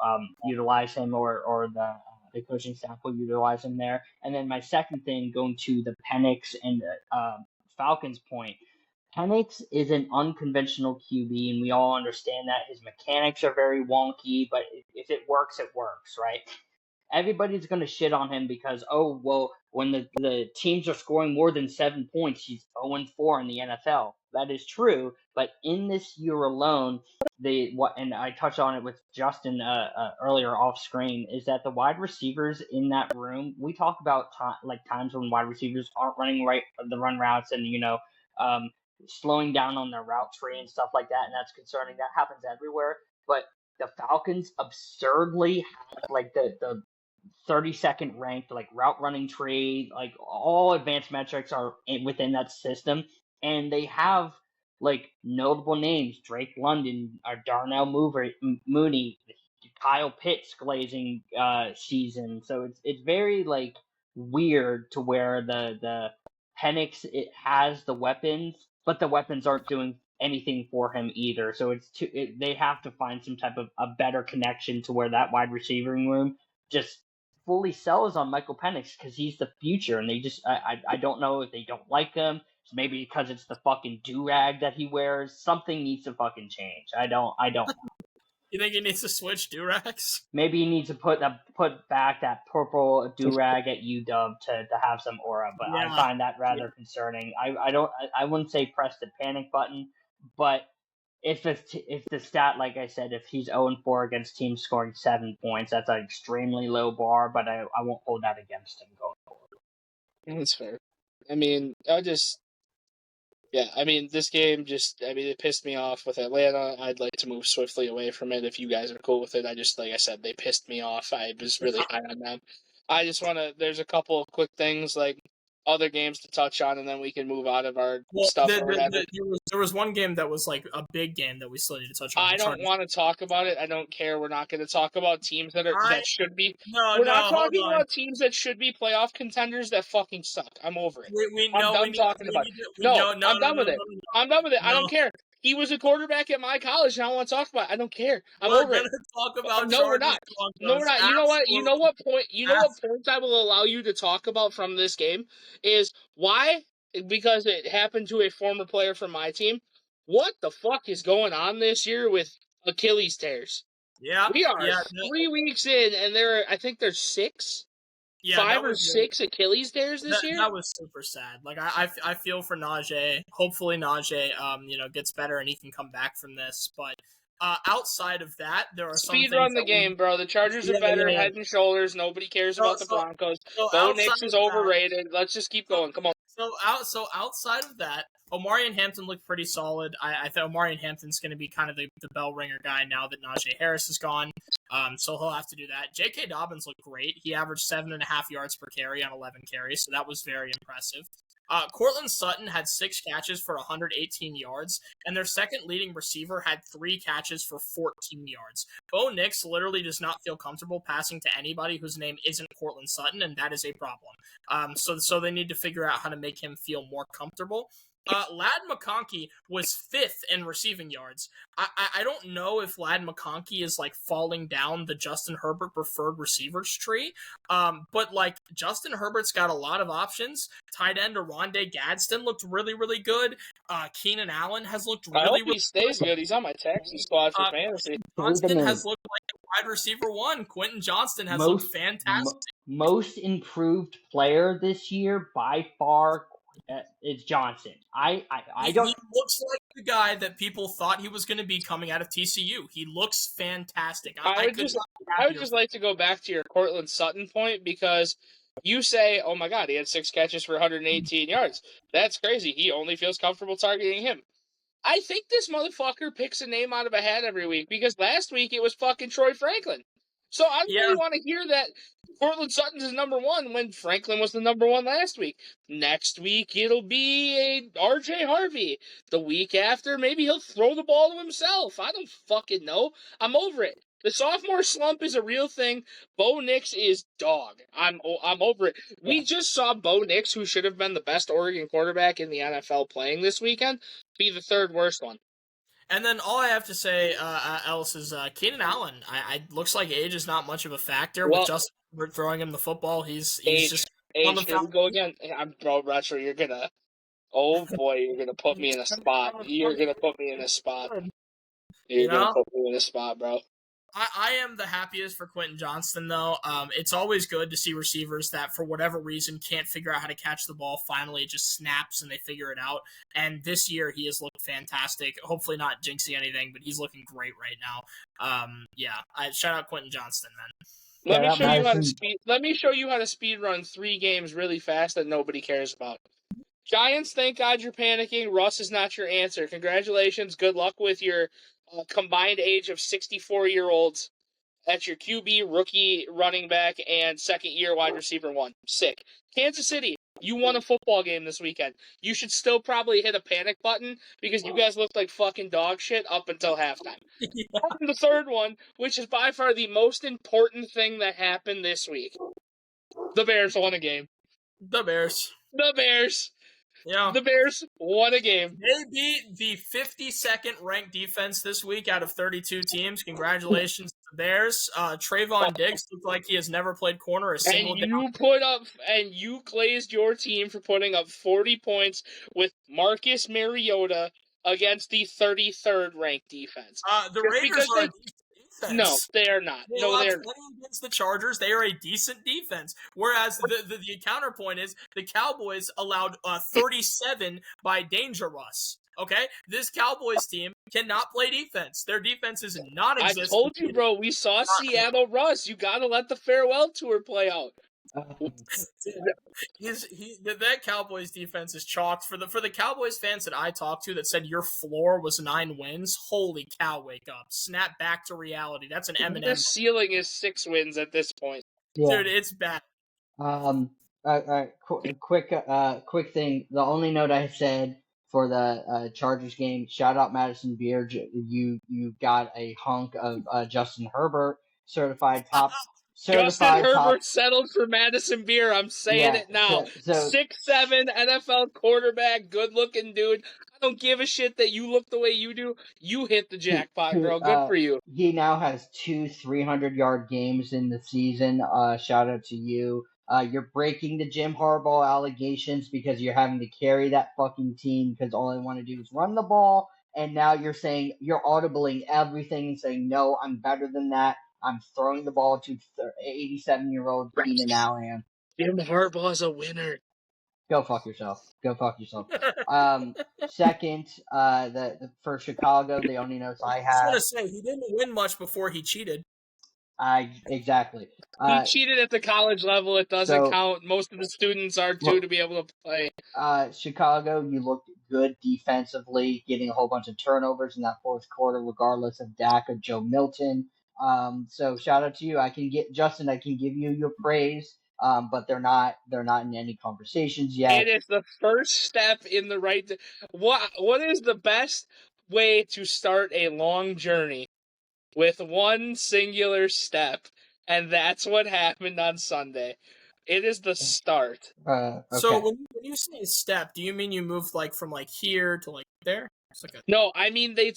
utilize him, or the coaching staff will utilize him there. And then my second thing, going to the Penix and Falcons point. Penix is an unconventional QB, and we all understand that. His mechanics are very wonky, but if it works, right? Everybody's going to shit on him because, when the teams are scoring more than 7 points, he's 0-4 in the NFL. That is true, but in this year alone, and I touched on it with Justin earlier off screen, is that the wide receivers in that room, we talk about times when wide receivers aren't running right the run routes, and slowing down on their route tree and stuff like that, and that's concerning. That happens everywhere. But the Falcons absurdly have like the 32nd ranked like route running tree, like all advanced metrics are within that system, and they have like notable names: Drake London, or Darnell Mooney, Kyle Pitts glazing season. So it's very like weird to where the Penix, it has the weapons, but the weapons aren't doing anything for him either. So they have to find some type of a better connection to where that wide receiving room just fully sells on Michael Penix, because he's the future, and they just I don't know if they don't like him. Maybe because it's the fucking do-rag that he wears. Something needs to fucking change. I don't. You think he needs to switch Durax? Maybe he needs to put back that purple do-rag at UW to have some aura, but Yeah. I find that rather concerning. I wouldn't say press the panic button, but if the stat, like I said, if he's 0-4 against teams scoring 7 points, that's an extremely low bar, but I won't hold that against him going forward. That's fair. I mean, this game it pissed me off with Atlanta. I'd like to move swiftly away from it if you guys are cool with it. Like I said, they pissed me off. I was really high on them. I just want to, there's a couple of quick things, like other games to touch on, and then we can move out of our stuff or whatever. There was one game that was like a big game that we still need to touch on. I don't want to talk about it. I don't care. We're not going to talk about teams that should be. We're not talking about teams that should be playoff contenders that fucking suck. I'm over it. I'm done talking about it. I'm done with it. I'm done with it. I don't care. He was a quarterback at my college, and I don't want to talk about it. I don't care. I'm over it. Talk about no, we're not. No, we're not. You know what? You know what point? You know what points I will allow you to talk about from this game is why? Because it happened to a former player from my team. What the fuck is going on this year with Achilles tears? Yeah, we are 3 weeks in, and I think there's 6. Yeah, 5 or 6 Achilles tears this year. That was super sad. Like I feel for Najee. Hopefully Najee, gets better and he can come back from this. But outside of that, there are some speed run the game, bro. The Chargers are better, head and shoulders. Nobody cares about the Broncos. Bo Nix is overrated. Let's just keep going. Come on. So outside of that, Omarion Hampton looked pretty solid. I thought Omarion Hampton's going to be kind of the bell ringer guy now that Najee Harris is gone. So he'll have to do that. J.K. Dobbins looked great. He averaged 7.5 yards per carry on 11 carries, so that was very impressive. Cortland Sutton had 6 catches for 118 yards, and their second leading receiver had 3 catches for 14 yards. Bo Nix literally does not feel comfortable passing to anybody whose name isn't Cortland Sutton, and that is a problem. So they need to figure out how to make him feel more comfortable. Ladd McConkey was 5th in receiving yards. I don't know if Ladd McConkey is like falling down the Justin Herbert preferred receivers tree, but like Justin Herbert's got a lot of options. Tight end Rondé Gadsden looked really, really good. Keenan Allen has looked really, I hope really he stays good. He's on my taxi squad for fantasy. Johnston has looked like wide receiver 1. Quentin Johnston has looked fantastic. Most improved player this year by far. It's Johnson. I don't. He looks like the guy that people thought he was going to be coming out of TCU. He looks fantastic. I would just like to go back to your Cortland Sutton point, because you say, "Oh my God, he had 6 catches for 118 yards." That's crazy. He only feels comfortable targeting him. I think this motherfucker picks a name out of a hat every week, because last week it was fucking Troy Franklin. So I don't really want to hear that Cortland Sutton's is number 1 when Franklin was the number 1 last week. Next week, it'll be a R.J. Harvey. The week after, maybe he'll throw the ball to himself. I don't fucking know. I'm over it. The sophomore slump is a real thing. Bo Nix is dog. I'm over it. We just saw Bo Nix, who should have been the best Oregon quarterback in the NFL playing this weekend, be the 3rd worst one. And then all I have to say else is Keenan Allen. I looks like age is not much of a factor with Justin Herbert throwing him the football. He's just on the here we go again. Bro, Retro, you're gonna. Oh boy, you're gonna put me in a spot. You're gonna put me in a spot. You're gonna put me in a spot, bro. I am the happiest for Quentin Johnston, though. It's always good to see receivers that, for whatever reason, can't figure out how to catch the ball. Finally, it just snaps and they figure it out. And this year, he has looked fantastic. Hopefully not jinxing anything, but he's looking great right now. Shout out Quentin Johnston, man. Let me show you how to speed run 3 games really fast that nobody cares about. Giants, thank God you're panicking. Russ is not your answer. Congratulations. Good luck with your combined age of 64-year-olds. That's your QB, rookie running back, and second-year wide receiver 1. Sick. Kansas City, you won a football game this weekend. You should still probably hit a panic button because you guys looked like fucking dog shit up until halftime. Yeah. And the third one, which is by far the most important thing that happened this week. The Bears won a game. The Bears. The Bears. Yeah. The Bears won a game. They beat the 52nd ranked defense this week out of 32 teams. Congratulations to the Bears. Trayvon Diggs looked like he has never played corner a single day. And you glazed your team for putting up 40 points with Marcus Mariota against the 33rd ranked defense. The Raiders are a decent defense. No, they are not. They no, they're 20 against the Chargers. They are a decent defense. Whereas the counterpoint is the Cowboys allowed 37 by Danger Russ. Okay? This Cowboys team cannot play defense. Their defense is non-existent. I told you, bro. We saw Seattle Russ. You got to let the farewell tour play out. That Cowboys defense is chalked for the Cowboys fans that I talked to that said your floor was 9 wins. Holy cow! Wake up! Snap back to reality. That's an Eminem. The ceiling is 6 wins at this point. Yeah. Dude, it's bad. Quick thing. The only note I said for the Chargers game. Shout out Madison Beer. You got a hunk of Justin Herbert, certified top. Justin Herbert settled for Madison Beer. I'm saying it now. 6'7" NFL quarterback, good-looking dude. I don't give a shit that you look the way you do. You hit the jackpot, girl. Good for you. He now has 2 300-yard games in the season. Shout out to you. You're breaking the Jim Harbaugh allegations because you're having to carry that fucking team because all they want to do is run the ball. And now you're saying you're audibling everything and saying, no, I'm better than that. I'm throwing the ball to 87-year-old Keenan Allen. Jim Harbaugh's a winner. Go fuck yourself. Second, for Chicago, the only notes I have. I was going to say, he didn't win much before he cheated. Exactly. He cheated at the college level. It doesn't count. Most of the students are too to be able to play. Chicago, you looked good defensively, getting a whole bunch of turnovers in that fourth quarter, regardless of Dak or Joe Milton. So shout out to you. I can give you your praise. But they're not in any conversations yet. It is the first step in the right. What is the best way to start a long journey? With one singular step, and that's what happened on Sunday. It is the start. Okay. So when you say step, do you mean you moved from here to there? No, I mean they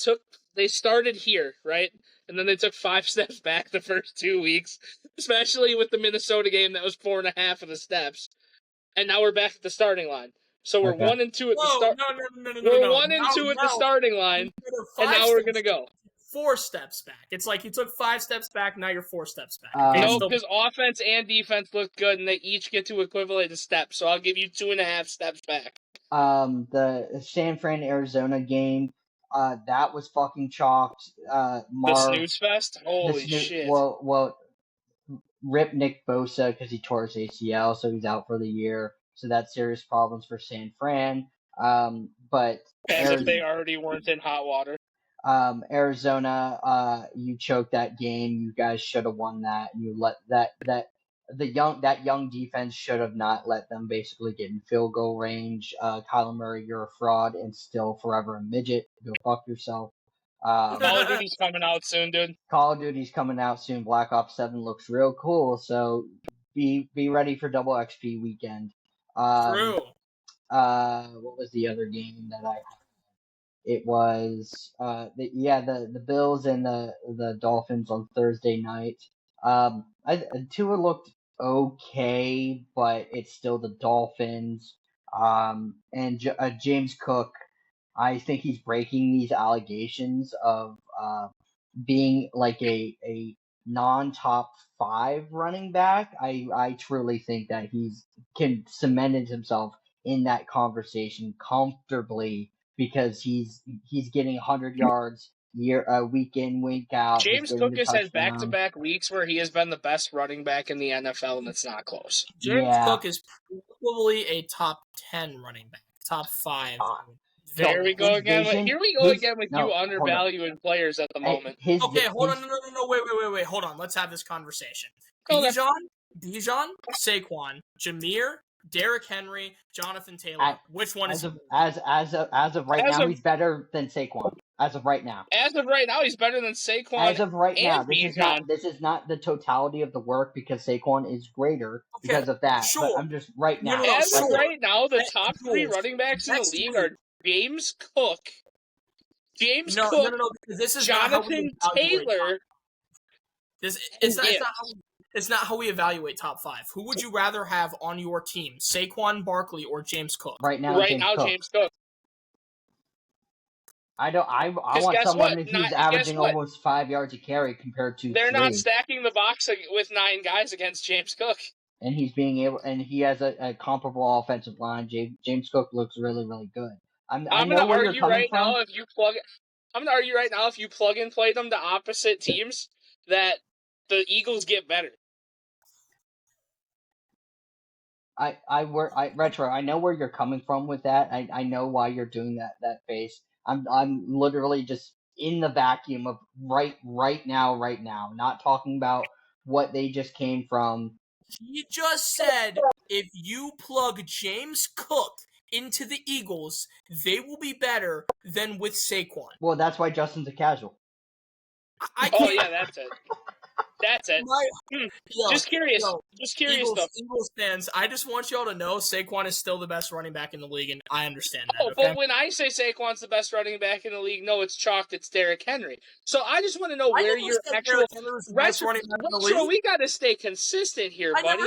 started here, right? And then they took 5 steps back the first 2 weeks, especially with the Minnesota game that was 4.5 of the steps. And now we're back at the starting line. So we're 1 and 2 at the start. No. We're 1 and 2 at the starting line, and now we're gonna go 4 steps back. It's like you took 5 steps back, now you're 4 steps back. No, because offense and defense look good, and they each get to equivalent to steps. So I'll give you 2.5 steps back. The San Fran Arizona game, that was fucking chalked. The snooze fest. Holy shit! Well, rip Nick Bosa because he tore his ACL, so he's out for the year. So that's serious problems for San Fran. But if they already weren't in hot water. Arizona, you choked that game. You guys should have won that. You let that young defense should have not let them basically get in field goal range. Kyler Murray, you're a fraud and still forever a midget. Go fuck yourself. Call of Duty's coming out soon, dude. Call of Duty's coming out soon. Black Ops 7 looks real cool, so be ready for double XP weekend. True. What was the other game that I had? It was the Bills and the Dolphins on Thursday night. Tua looked okay, but it's still the Dolphins. And James Cook, I think he's breaking these allegations of being like a non-top 5 running back. I truly think that he's can cemented himself in that conversation comfortably because he's getting 100 yards week in, week out. James Cook has had back-to-back weeks where he has been the best running back in the NFL, and it's not close. James Cook is probably a top 10 running back top 5. Here we go again. Here we go again with you undervaluing players at the moment. Okay, hold on. No. Wait. Hold on. Let's have this conversation. Bijan, Saquon, Jameer, Derrick Henry, Jonathan Taylor. Which one is as of right now? He's better than Saquon. As of right now. As of right now, he's better than Saquon. As of right now, this is not the totality of the work because Saquon is greater because of that. Sure. But I'm just right now. As of right now, the top 3 running backs in the league are James Cook, This is Jonathan Taylor. It's not how we evaluate top 5. Who would you rather have on your team, Saquon Barkley or James Cook? Right now, James Cook. I want someone who's averaging almost 5 yards a carry compared to. They're 3. Not stacking the box with 9 guys against James Cook. And he has a comparable offensive line. James Cook looks really, really good. I'm going to argue right now if you plug and play them to opposite teams that the Eagles get better. Retro, I know where you're coming from with that. I know why you're doing that face. I'm literally just in the vacuum of right now, not talking about what they just came from. He just said if you plug James Cook into the Eagles, they will be better than with Saquon. Well, that's why Justin's a casual. That's it. That's it. Just curious. Eagles fans, I just want y'all to know Saquon is still the best running back in the league, and I understand that. Okay? But when I say Saquon's the best running back in the league, no, it's chalked. It's Derrick Henry. So I just want to know where your actual Retro, we got to stay consistent here, buddy.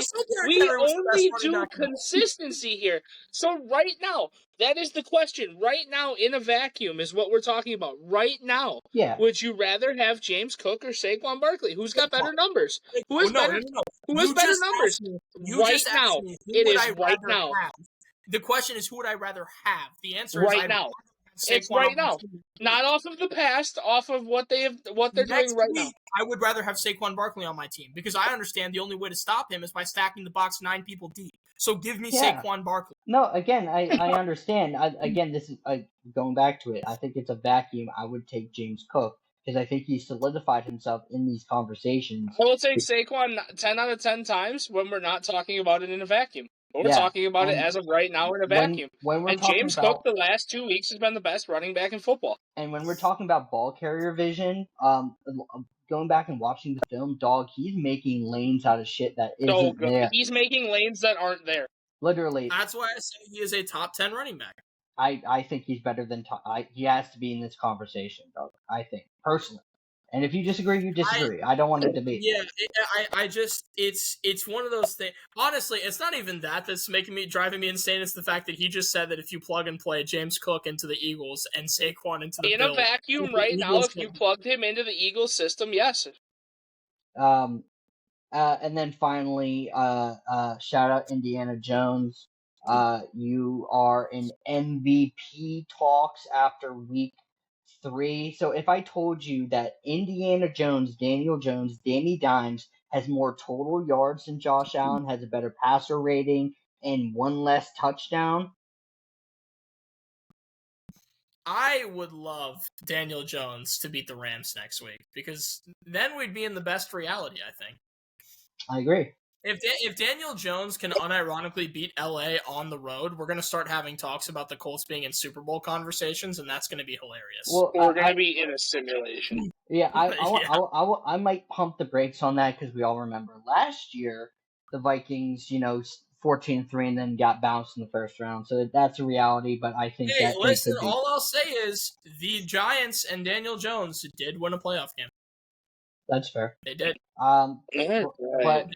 We only do consistency here. So right now, that is the question. Right now, in a vacuum, is what we're talking about. Right now, would you rather have James Cook or Saquon Barkley? Who's got better numbers? Who has better numbers? Right now. It is right now. The question is, who would I rather have? The answer is right now. It's right now. Not off of the past, off of what they're doing right now. I would rather have Saquon Barkley on my team because I understand the only way to stop him is by stacking the box 9 people deep. So give me Saquon Barkley. No, again, I understand. This is going back to it. I think it's a vacuum. I would take James Cook because I think he solidified himself in these conversations. I will take Saquon 10 out of 10 times when we're not talking about it in a vacuum. We're talking about it as of right now in a vacuum. And James Cook the last 2 weeks has been the best running back in football. And when we're talking about ball carrier vision, going back and watching the film, he's making lanes out of shit that isn't there. He's making lanes that aren't there. Literally. That's why I say he is a top 10 running back. I think he's better than he has to be in this conversation, dog. I think, personally. And if you disagree, you disagree. I don't want it to be. Yeah, it's one of those things. Honestly, it's not even that's driving me insane. It's the fact that he just said that if you plug and play James Cook into the Eagles and Saquon into the Bills, a vacuum right now, if you plugged him into the Eagles system, yes. And then finally, shout out Indiana Jones. You are in MVP talks after week 3. So if I told you that Indiana Jones, Daniel Jones, Danny Dimes has more total yards than Josh Allen, has a better passer rating, and 1 less touchdown. I would love Daniel Jones to beat the Rams next week because then we'd be in the best reality, I think. I agree. If Daniel Jones can unironically beat LA on the road, we're going to start having talks about the Colts being in Super Bowl conversations, and that's going to be hilarious. Well, we're going to be in a simulation. Yeah, I might pump the brakes on that because we all remember last year the Vikings, 14-3 and then got bounced in the first round. So that's a reality, but I think all I'll say is the Giants and Daniel Jones did win a playoff game. That's fair. They did. But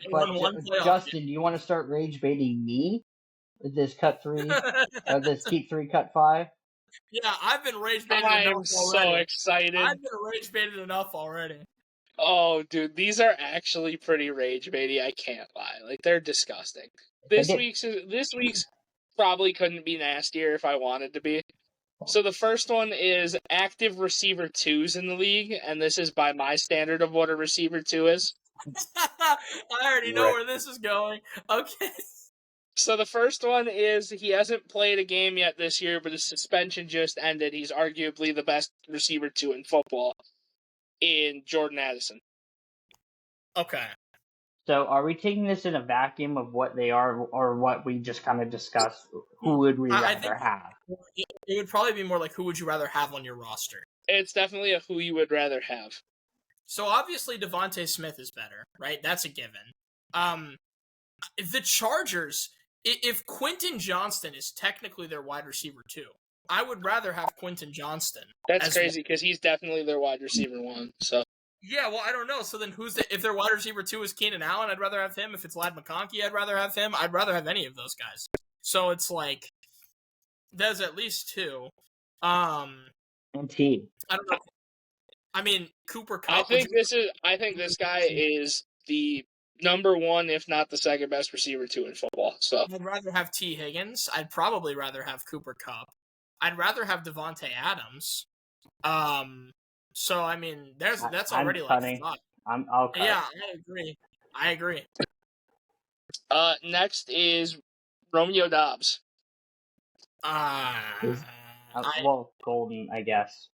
Justin, do you want to start rage baiting me with this cut 3 or this keep 3 cut 5? Yeah, I've been rage baited enough already. I'm so excited. I've been rage baited enough already. Oh, dude, these are actually pretty rage baity. I can't lie. Like, they're disgusting. This week's probably couldn't be nastier if I wanted to be. So the first one is active receiver 2s in the league, and this is by my standard of what a receiver 2 is. I already know where this is going. Okay. So the first one is he hasn't played a game yet this year, but his suspension just ended. He's arguably the best receiver 2 in football in Jordan Addison. Okay. So are we taking this in a vacuum of what they are or what we just kind of discussed? Who would we rather have? It would probably be more like who would you rather have on your roster? It's definitely a who you would rather have. So obviously Devontae Smith is better, right? That's a given. The Chargers, if Quentin Johnston is technically their wide receiver 2, I would rather have Quentin Johnston. That's crazy because he's definitely their wide receiver 1. So yeah, well, I don't know. So then if their wide receiver 2 is Keenan Allen, I'd rather have him. If it's Ladd McConkey, I'd rather have him. I'd rather have any of those guys. So it's like there's at least 2. And T. I don't know. I mean, Cooper Kupp. I think this guy is the number 1, if not the second best receiver 2 in football. So I'd rather have T. Higgins. I'd probably rather have Cooper Kupp. I'd rather have Devontae Adams. So I mean, that's already like 5. I'll cut. Yeah, I agree. Next is Romeo Doubs. Golden, I guess.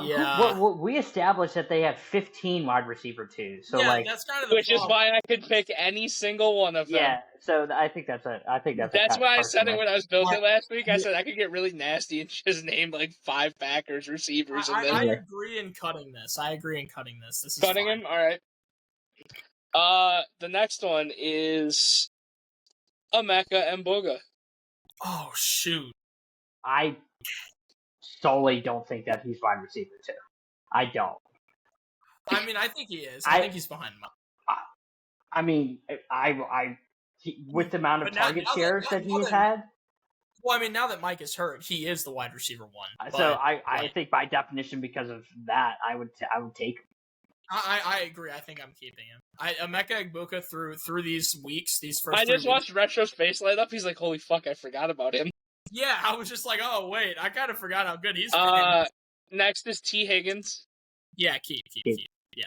Yeah. We established that they have 15 wide receiver 2s. So yeah, like, that's kind of the which problem. is why I could pick any single one of them. Yeah, so I think that's That's why I said it when I was building last week. I said I could get really nasty and just name like 5 Packers receivers. I agree in cutting this. This is cutting fine. him. All right. The next one is Emeka Mboga. Oh shoot! I solely don't think that he's wide receiver 2. I don't. I mean, I think he is. I think he's behind him. I mean, with the amount of target shares that he's had. Well, I mean, now that Mike is hurt, he is the wide receiver 1. So I think by definition, because of that, I would take him. I agree. I think I'm keeping him. Emeka Egbuka through these weeks, these first. I just watched Retro's face light up. He's like, "Holy fuck, I forgot about him." Yeah, I was just like, "Oh wait, I kind of forgot how good he's been." Next is T. Higgins. Yeah, keep. Yeah.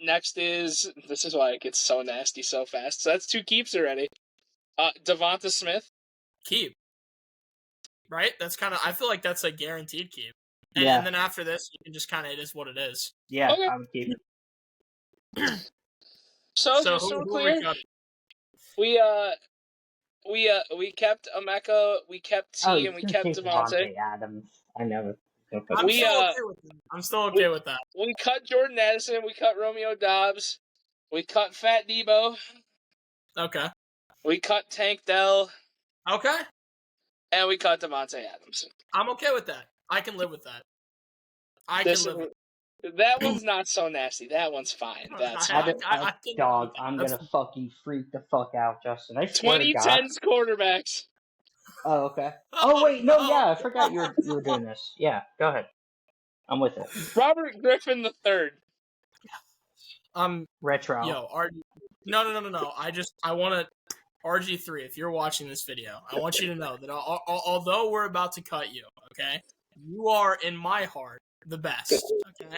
Next is this is why it gets so nasty so fast. So that's 2 keeps already. Devonta Smith. Keep. Right? That's kind of. I feel like that's a guaranteed keep. And, yeah. And then after this, you can just kind of. It is what it is. Yeah, okay. I would keep it. So just so clear, we kept Emeka, we kept T, and we kept Devontae Adams. I know. I'm still okay with that. We cut Jordan Addison. We cut Romeo Doubs. We cut Fat Debo. Okay. We cut Tank Dell. Okay. And we cut Devontae Adams. I'm okay with that. I can live with that. That one's not so nasty. That one's fine. That's dog. I'm gonna fucking freak the fuck out, Justin. I swear to God. 2010s quarterbacks. Oh, okay. Oh wait, no, yeah, I forgot you were doing this. Yeah, go ahead. I'm with it. Robert Griffin III. Retro. Yo, No. I want to RG3. If you're watching this video, I want you to know that although we're about to cut you, okay, you are in my heart the best. Okay,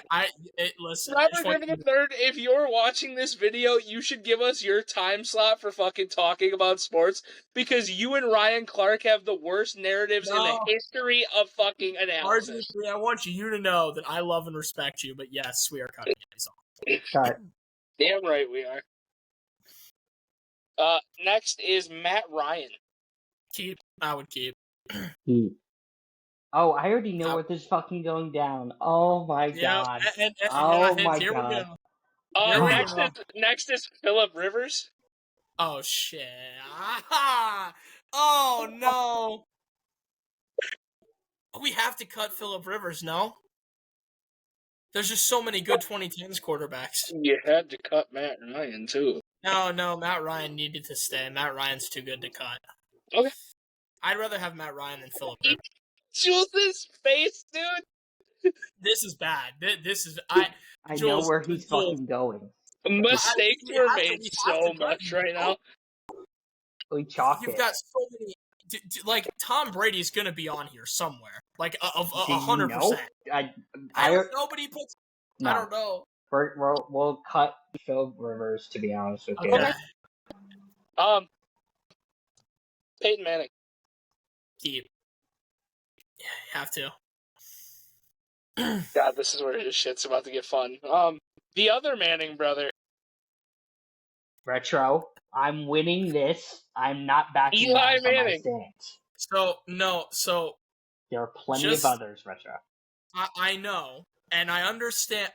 listen. Robert Griffin III. If you're watching this video, you should give us your time slot for fucking talking about sports because you and Ryan Clark have the worst narratives in the history of fucking analysis. RG3, I want you to know that I love and respect you, but yes, we are cutting it. Cut. Damn right we are. Next is Matt Ryan. Keep. I would keep. Oh, I already know what this fucking going down. Oh my God. Oh my God. Next is Phillip Rivers. Oh shit. Oh no. We have to cut Phillip Rivers, no? There's just so many good 2010s quarterbacks. You had to cut Matt Ryan too. No, Matt Ryan needed to stay. Matt Ryan's too good to cut. Okay. I'd rather have Matt Ryan than Phillip Rivers. Jules' face, dude. This is bad. This is I know where he's fucking going. Mistakes were made so much right now. We chalk You've got so many. Like Tom Brady's gonna be on here somewhere. Like 100%. Nobody puts. No. I don't know. We'll cut Phil Rivers, to be honest with you. Okay. Peyton Manning. Keep. Yeah, you have to. God, this is where his shit's about to get fun. The other Manning brother. Retro, I'm winning this. I'm not backing Eli down from my Manning. stance. So There are plenty of others, Retro. I know, and I understand.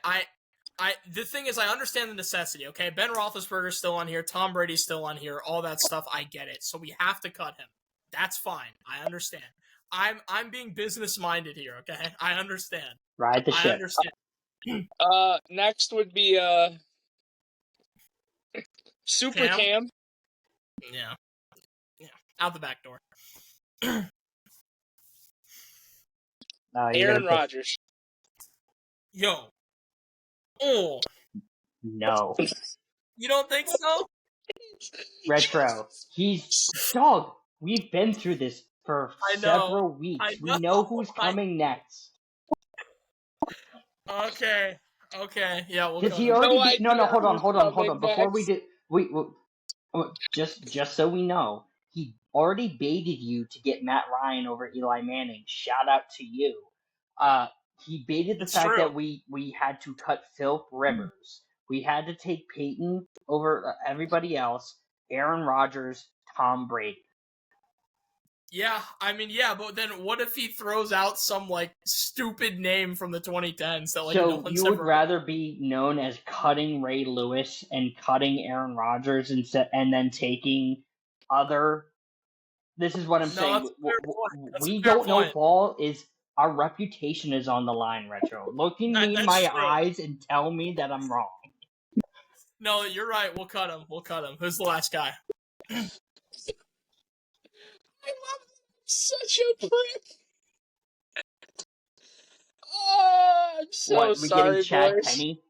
The thing is, I understand the necessity. Okay, Ben Roethlisberger's still on here. Tom Brady's still on here. All that stuff, I get it. So we have to cut him. That's fine. I understand. I'm being business minded here. Okay, I understand. Ride the ship. I understand. Next would be Super Cam. Yeah. Out the back door. Aaron Rodgers. Yo. Oh. No. You don't think so? Retro. Dog. We've been through this for several weeks. We know who's coming next. Okay. Yeah, we'll. Because he already hold on. Before we do, just so we know, he already baited you to get Matt Ryan over Eli Manning. Shout out to you. He baited the fact that we had to cut Philip Rivers. We had to take Peyton over everybody else. Aaron Rodgers, Tom Brady. Yeah, I mean, yeah, but then what if he throws out some like stupid name from the 2010s that like so no one's you would rather be known as cutting Ray Lewis and cutting Aaron Rodgers and then taking other. This is what I'm saying. We don't know ball is our reputation is on the line. Retro, look in me in my eyes and tell me that I'm wrong. No, you're right. We'll cut him. Who's the last guy? I love such a prick. Oh, I'm so sorry, Chad boys. Penny?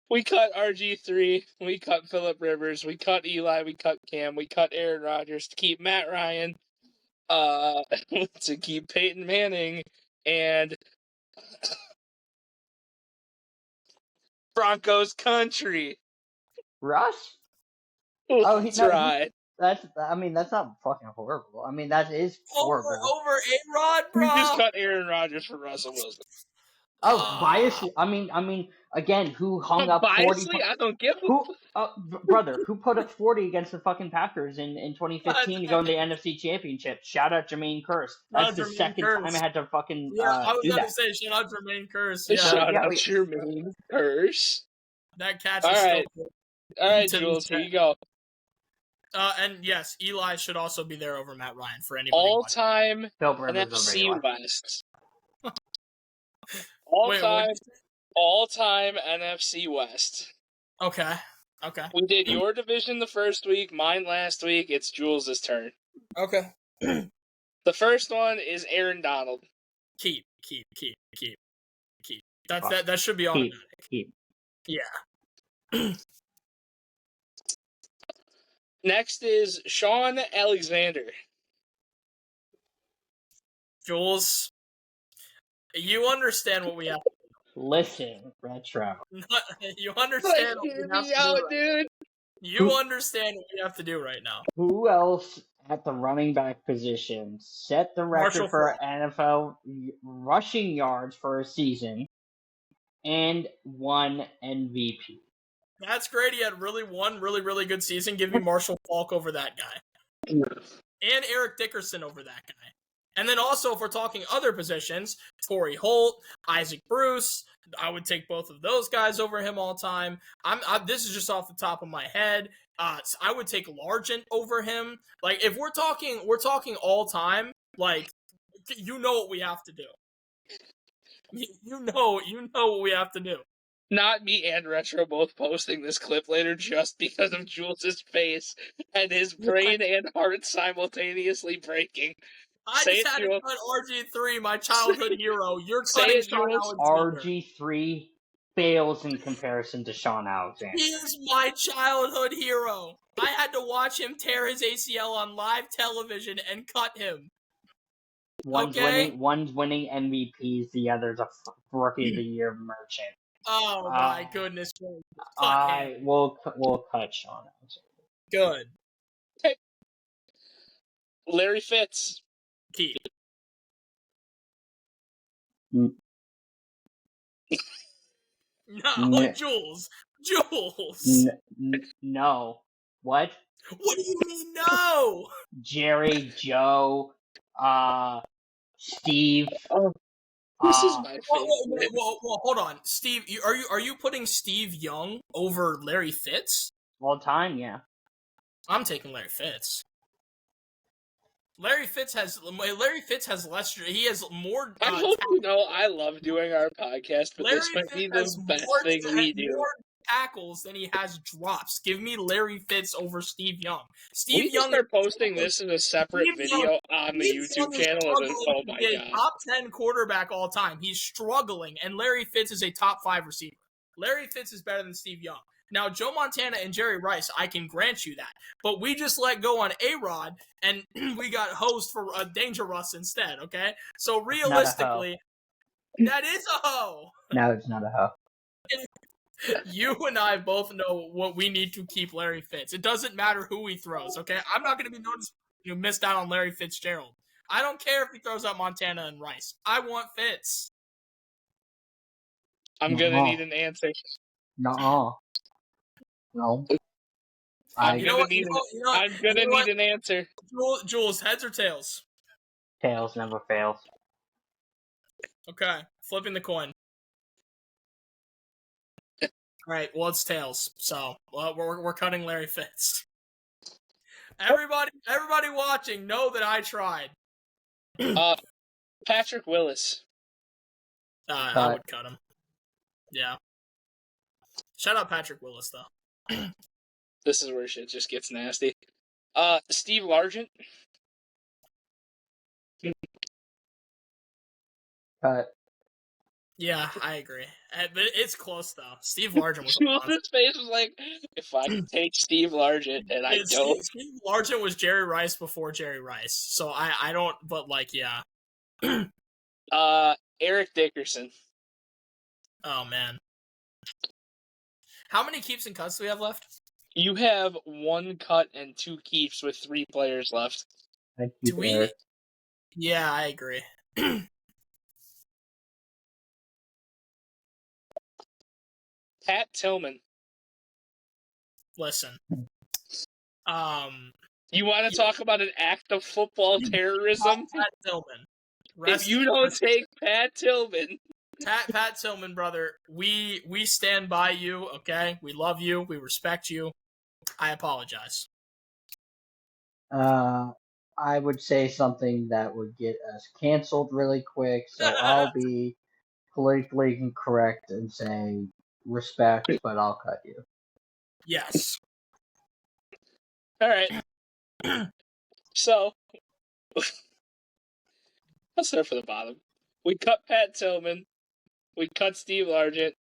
We cut RG3, we cut Phillip Rivers, we cut Eli, we cut Cam, we cut Aaron Rodgers to keep Matt Ryan, to keep Peyton Manning, and Broncos country. Russ? That's right. That's not fucking horrible. I mean, that is horrible. Over A-Rod, bro. We just cut Aaron Rodgers for Russell Wilson. Biasly. I mean, again, who hung up 40? I don't give brother, who put up 40 against the fucking Packers in 2015 to go in the NFC Championship? Shout out Jermaine Kearse. That's the second time I had to fucking I was do about that. to say, shout out Jermaine Kearse. Shout out Jermaine Kearse. That catch All is right. still All right, Jules, here you go. And yes, Eli should also be there over Matt Ryan for anybody. All-time NFC West. All-time NFC West. Okay. We did your division the first week, mine last week. It's Jules' turn. Okay. The first one is Aaron Donald. Keep. That should be automatic. Keep. Yeah. Next is Sean Alexander. Jules, you understand what we have to do. Listen, Retro. You understand what we have to do, dude. You understand what we have to do right now. Who else at the running back position set the record for NFL rushing yards for a season and won MVP? That's great. He had really good season. Give me Marshall Faulk over that guy. And Eric Dickerson over that guy. And then also, if we're talking other positions, Torrey Holt, Isaac Bruce, I would take both of those guys over him all time. This is just off the top of my head. I would take Largent over him. Like, if we're talking all time, like, you know what we have to do. You know what we have to do. Not me and Retro both posting this clip later just because of Jules' face and his brain and heart simultaneously breaking. I just had to cut RG3, my childhood hero. You're cutting Sean Alexander. RG3 fails in comparison to Sean Alexander. He is my childhood hero. I had to watch him tear his ACL on live television and cut him. One's winning MVPs, the other's a Rookie of the Year merchant. Oh my goodness! We'll cut Sean Alexander. Good. Larry Fitz. Keep. Mm. No, Jules. No. What? What do you mean no? Jerry, Joe, Steve. Oh, this is my favorite. Whoa, hold on. Steve, are you putting Steve Young over Larry Fitz? All time, yeah. I'm taking Larry Fitz. Larry Fitz has less. He has more. I hope you know I love doing our podcast, but this might be the best thing we do. More tackles than he has drops. Give me Larry Fitz over Steve Young. Steve We Young start posting this as a separate video on the YouTube channel. And then, oh my god, top 10 quarterback all time. He's struggling, and Larry Fitz is a top 5 receiver. Larry Fitz is better than Steve Young. Now, Joe Montana and Jerry Rice, I can grant you that. But we just let go on A-Rod, and we got hosed for Danger Russ instead, okay? So realistically, that is a hoe. No, it's not a hoe. You and I both know what we need to keep Larry Fitz. It doesn't matter who he throws, okay? I'm not going to be noticed you missed out on Larry Fitzgerald. I don't care if he throws out Montana and Rice. I want Fitz. I'm going to need an answer. No. I'm going to need an answer. Jules, heads or tails? Tails never fails. Okay, flipping the coin. All right, well, it's tails. So we're cutting Larry Fitz. Everybody watching, know that I tried. Patrick Willis. I would cut him. Yeah. Shout out Patrick Willis, though. This is where shit just gets nasty. Steve Largent. Yeah, I agree. But it's close, though. Steve Largent was His face was like, if I could take Steve Largent, and I don't. Steve Largent was Jerry Rice before Jerry Rice. So I don't, but like, yeah. Eric Dickerson. Oh, man. How many keeps and cuts do we have left? You have 1 cut and 2 keeps with 3 players left. Do we? Yeah, I agree. Pat Tillman. Listen. You want to talk about an act of football terrorism? Pat Tillman. If you don't take Pat Tillman. Pat Tillman, brother, we stand by you, okay? We love you. We respect you. I apologize. I would say something that would get us canceled really quick, so I'll be politically incorrect and say respect, but I'll cut you. Yes. All right. So, let's start from the bottom. We cut Pat Tillman. We cut Steve Largent.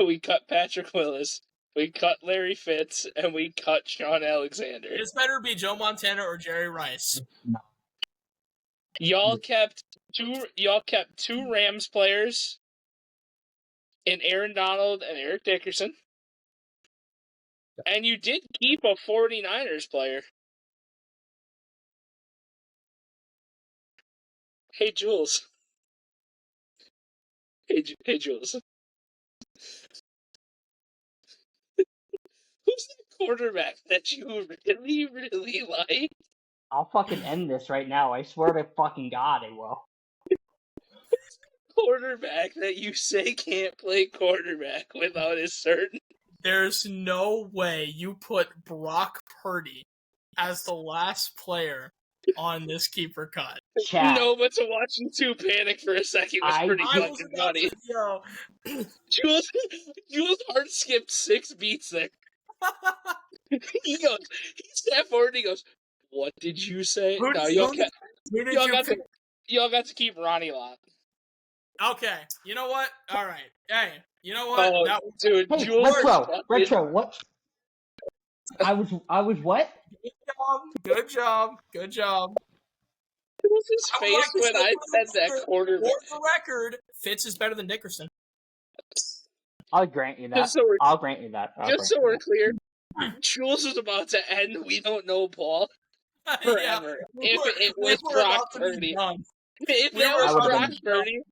We cut Patrick Willis. We cut Larry Fitz, and we cut Sean Alexander. This better be Joe Montana or Jerry Rice. No. Y'all kept two Rams players in Aaron Donald and Eric Dickerson. And you did keep a 49ers player. Hey, Jules. Hey, Jules. Who's that quarterback that you really, really like? I'll fucking end this right now. I swear to fucking God I will. Quarterback that you say can't play quarterback without his certain. There's no way you put Brock Purdy as the last player on this keeper cut. Chat. No, but to watch you two panic for a second was pretty fucking funny. Jules hard skipped 6 beats there. He stepped forward and he goes, "What did you say?" Y'all got to keep Ronnie Lott. Okay, you know what? All right. Hey, you know what? Oh, dude, hey, Jules. Retro, what? I was what? Good job. It was his face when I said that quarterback. For the record, Fitz is better than Dickerson. I'll grant you that. I'll grant you that. Just so we're clear, Jules was about to end We Don't Know Paul forever. Yeah, If it we was were Brock about to be Purdy. done. If We that were was about to Brock be Purdy.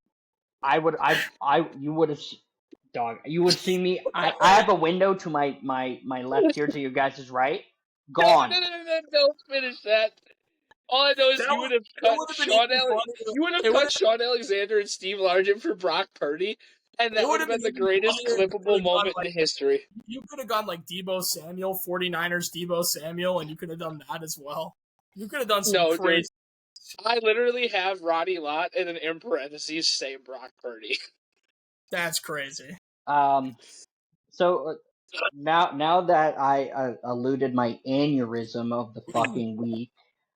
you would have, dog. You would see me. I have a window to my left here to you guys' right. Gone. No, don't finish that. All I know is That you would have cut been even funnier. You would have cut Sean Alexander and Steve Largent for Brock Purdy, and that would have been the greatest clippable moment in history. You could have gone like Deebo Samuel, 49ers Deebo Samuel, and you could have done that as well. You could have done some crazy. Dude. I literally have Roddy Lott and then in parentheses say Brock Purdy. That's crazy. So now that I alluded my aneurysm of the fucking week,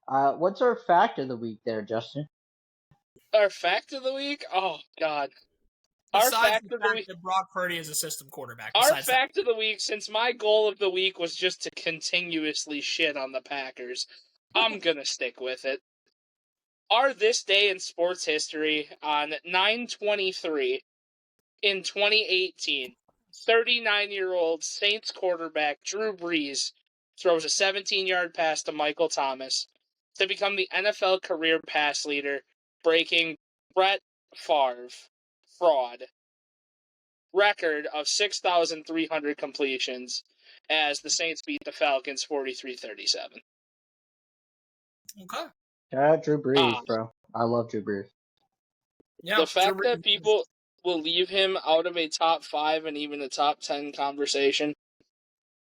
what's our fact of the week there, Justin? Our fact of the week? Oh God. Besides our fact of the week that Brock Purdy is a system quarterback. Our fact of the week, since my goal of the week was just to continuously shit on the Packers, I'm gonna stick with it. Our this day in sports history on 9/23 in 2018, 39-year-old Saints quarterback Drew Brees throws a 17-yard pass to Michael Thomas to become the NFL career pass leader, breaking Brett Favre fraud record of 6,300 completions as the Saints beat the Falcons 43-37. Okay. Drew Brees, bro. I love Drew Brees. Yeah, the fact that people will leave him out of a top 5 and even a top 10 conversation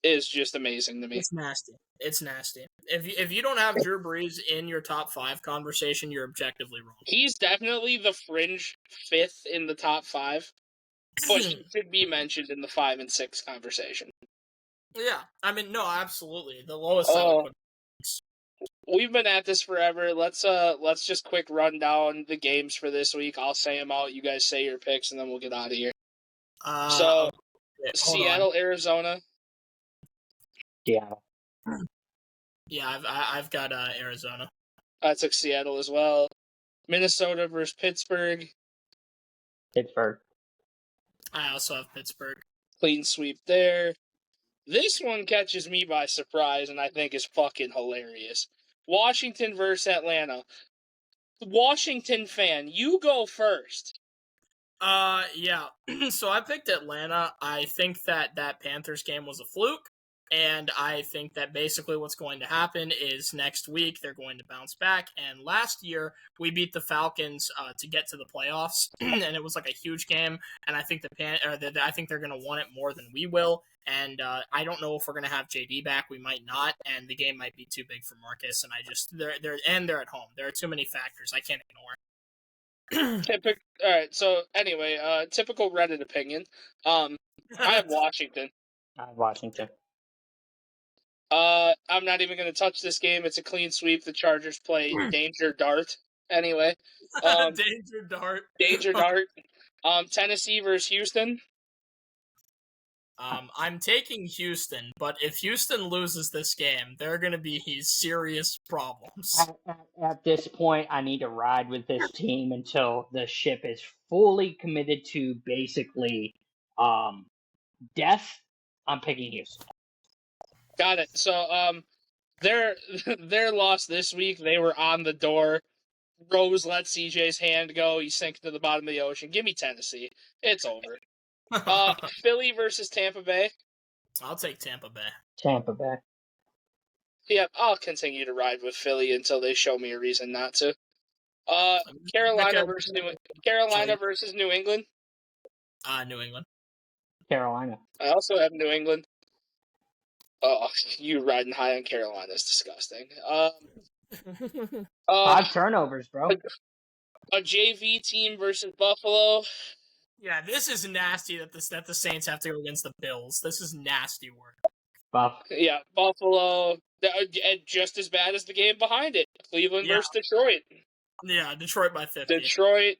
is just amazing to me. It's nasty. It's nasty. If you don't have Drew Brees in your top 5 conversation, you're objectively wrong. He's definitely the fringe 5th in the top 5, but he should be mentioned in the 5 and 6 conversation. Yeah, I mean, no, absolutely. The lowest I would put. We've been at this forever. Let's just quick run down the games for this week. I'll say them out. You guys say your picks, and then we'll get out of here. Seattle, Arizona. Seattle. Yeah, I've got Arizona. I took Seattle as well. Minnesota versus Pittsburgh. Pittsburgh. I also have Pittsburgh. Clean sweep there. This one catches me by surprise, and I think is fucking hilarious. Washington versus Atlanta. Washington fan, you go first. Yeah. So I picked Atlanta. I think that Panthers game was a fluke. And I think that basically what's going to happen is next week they're going to bounce back. And last year we beat the Falcons to get to the playoffs, and it was like a huge game. And I think I think they're going to want it more than we will. And I don't know if we're going to have JD back. We might not, and the game might be too big for Marcus. And they're at home. There are too many factors I can't ignore. All right. So anyway, typical Reddit opinion. I have Washington. I have Washington. I'm not even going to touch this game. It's a clean sweep. The Chargers play Danger Dart. Anyway. Danger Dart. Danger Dart. Tennessee versus Houston. I'm taking Houston, but if Houston loses this game, there are going to be serious problems. At this point, I need to ride with this team until the ship is fully committed to basically death. I'm picking Houston. Got it. So, their loss this week, they were on the door. Rose let CJ's hand go. He sank to the bottom of the ocean. Give me Tennessee. It's over. Philly versus Tampa Bay. I'll take Tampa Bay. Tampa Bay. Yeah, I'll continue to ride with Philly until they show me a reason not to. Carolina versus New England. New England. Carolina. I also have New England. Oh, you riding high on Carolina is disgusting. 5 turnovers, bro. A JV team versus Buffalo. Yeah, this is nasty that the Saints have to go against the Bills. This is nasty work. Yeah, Buffalo. Just as bad as the game behind it. Cleveland versus Detroit. Yeah, Detroit by 50. Detroit.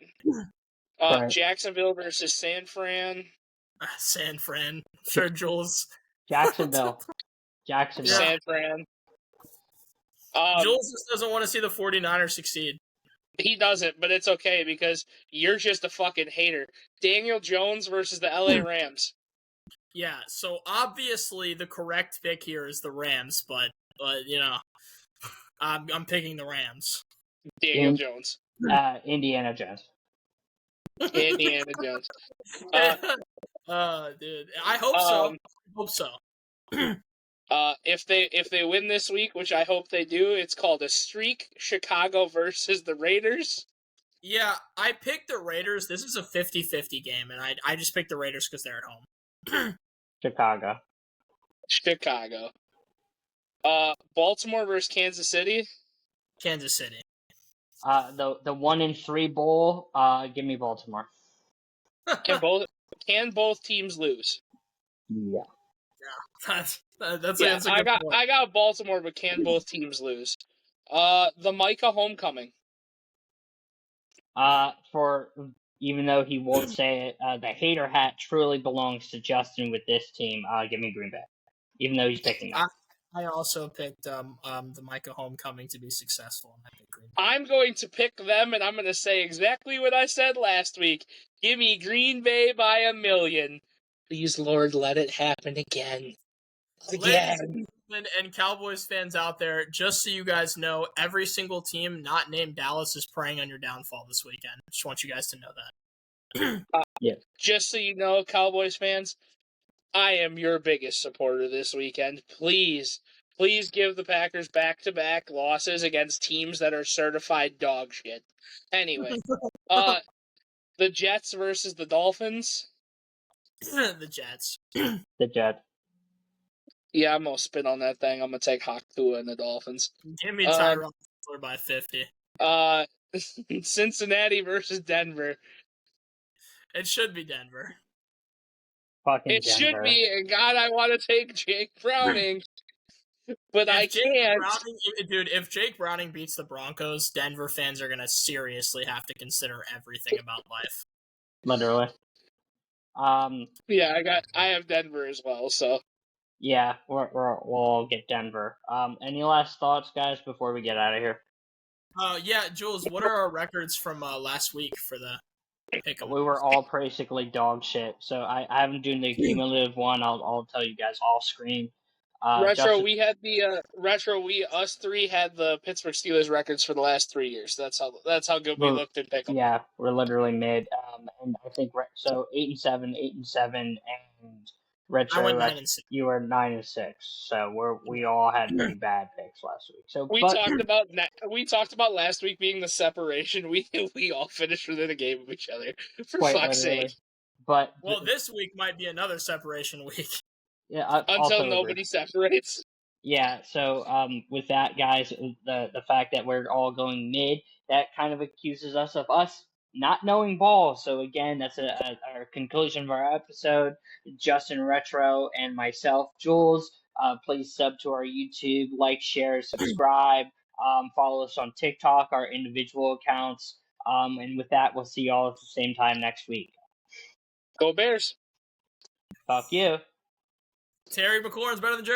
Jacksonville versus San Fran. San Fran. Sure, Jules. Jacksonville. San Fran. Jules just doesn't want to see the 49ers succeed. He doesn't, but it's okay because you're just a fucking hater. Daniel Jones versus the LA Rams. Yeah, so obviously the correct pick here is the Rams, but I'm picking the Rams. Daniel Jones. Indiana Jones. Indiana Jones. Dude, I hope so. If they win this week, which I hope they do, it's called a streak. Chicago versus the Raiders. Yeah, I picked the Raiders. This is a 50-50 game, and I just picked the Raiders because they're at home. Chicago. Baltimore versus Kansas City. Kansas City. The 1-3 bowl. Give me Baltimore. Can both teams lose? Yeah. That's a good point. I got Baltimore, but can both teams lose? The Micah homecoming. For even though he won't say it, the hater hat truly belongs to Justin with this team. Give me Green Bay, even though he's picking them. I also picked the Micah homecoming to be successful, and I picked Green Bay. I'm going to pick them, and I'm going to say exactly what I said last week. Give me Green Bay by 1,000,000. Please, Lord, let it happen again. Again. And Cowboys fans out there, just so you guys know, every single team not named Dallas is preying on your downfall this weekend. Just want you guys to know that. Yeah. Just so you know, Cowboys fans, I am your biggest supporter this weekend. Please give the Packers back-to-back losses against teams that are certified dog shit. Anyway, the Jets versus the Dolphins. The Jets. The Jets. Yeah, I'm gonna spin on that thing. I'm gonna take Tua and the Dolphins. Give me Tyrod by 50. Cincinnati versus Denver. It should be Denver. Fucking Denver. Should be, and God, I want to take Jake Browning, but I can't. If Jake Browning beats the Broncos, Denver fans are gonna seriously have to consider everything about life. Literally. Yeah, I have Denver as well, so. Yeah, we'll all get Denver. Any last thoughts, guys, before we get out of here? Yeah, Jules, what are our records from last week for the pick? We were all basically dog shit, so I haven't done the cumulative one. I'll tell you guys off screen. Retro, we had the us three had the Pittsburgh Steelers records for the last 3 years. That's how good we looked in pick 'em. Yeah, we're literally mid. And I think so 8-7, 8-7, and Retro, I went 9-6. You were 9-6. So we all had pretty bad picks last week. So we talked about last week being the separation. We all finished within a game of each other. For fuck's sake. But this week might be another separation week. Yeah, until nobody separates. Yeah, so with that, guys, the fact that we're all going mid, that kind of accuses us of not knowing ball. So again, that's our conclusion of our episode. Justin, Retro, and myself, Jules. Please sub to our YouTube, like, share, subscribe. Follow us on TikTok, our individual accounts. And with that, we'll see you all at the same time next week. Go Bears. Fuck you. Terry McLaurin's better than Jerry.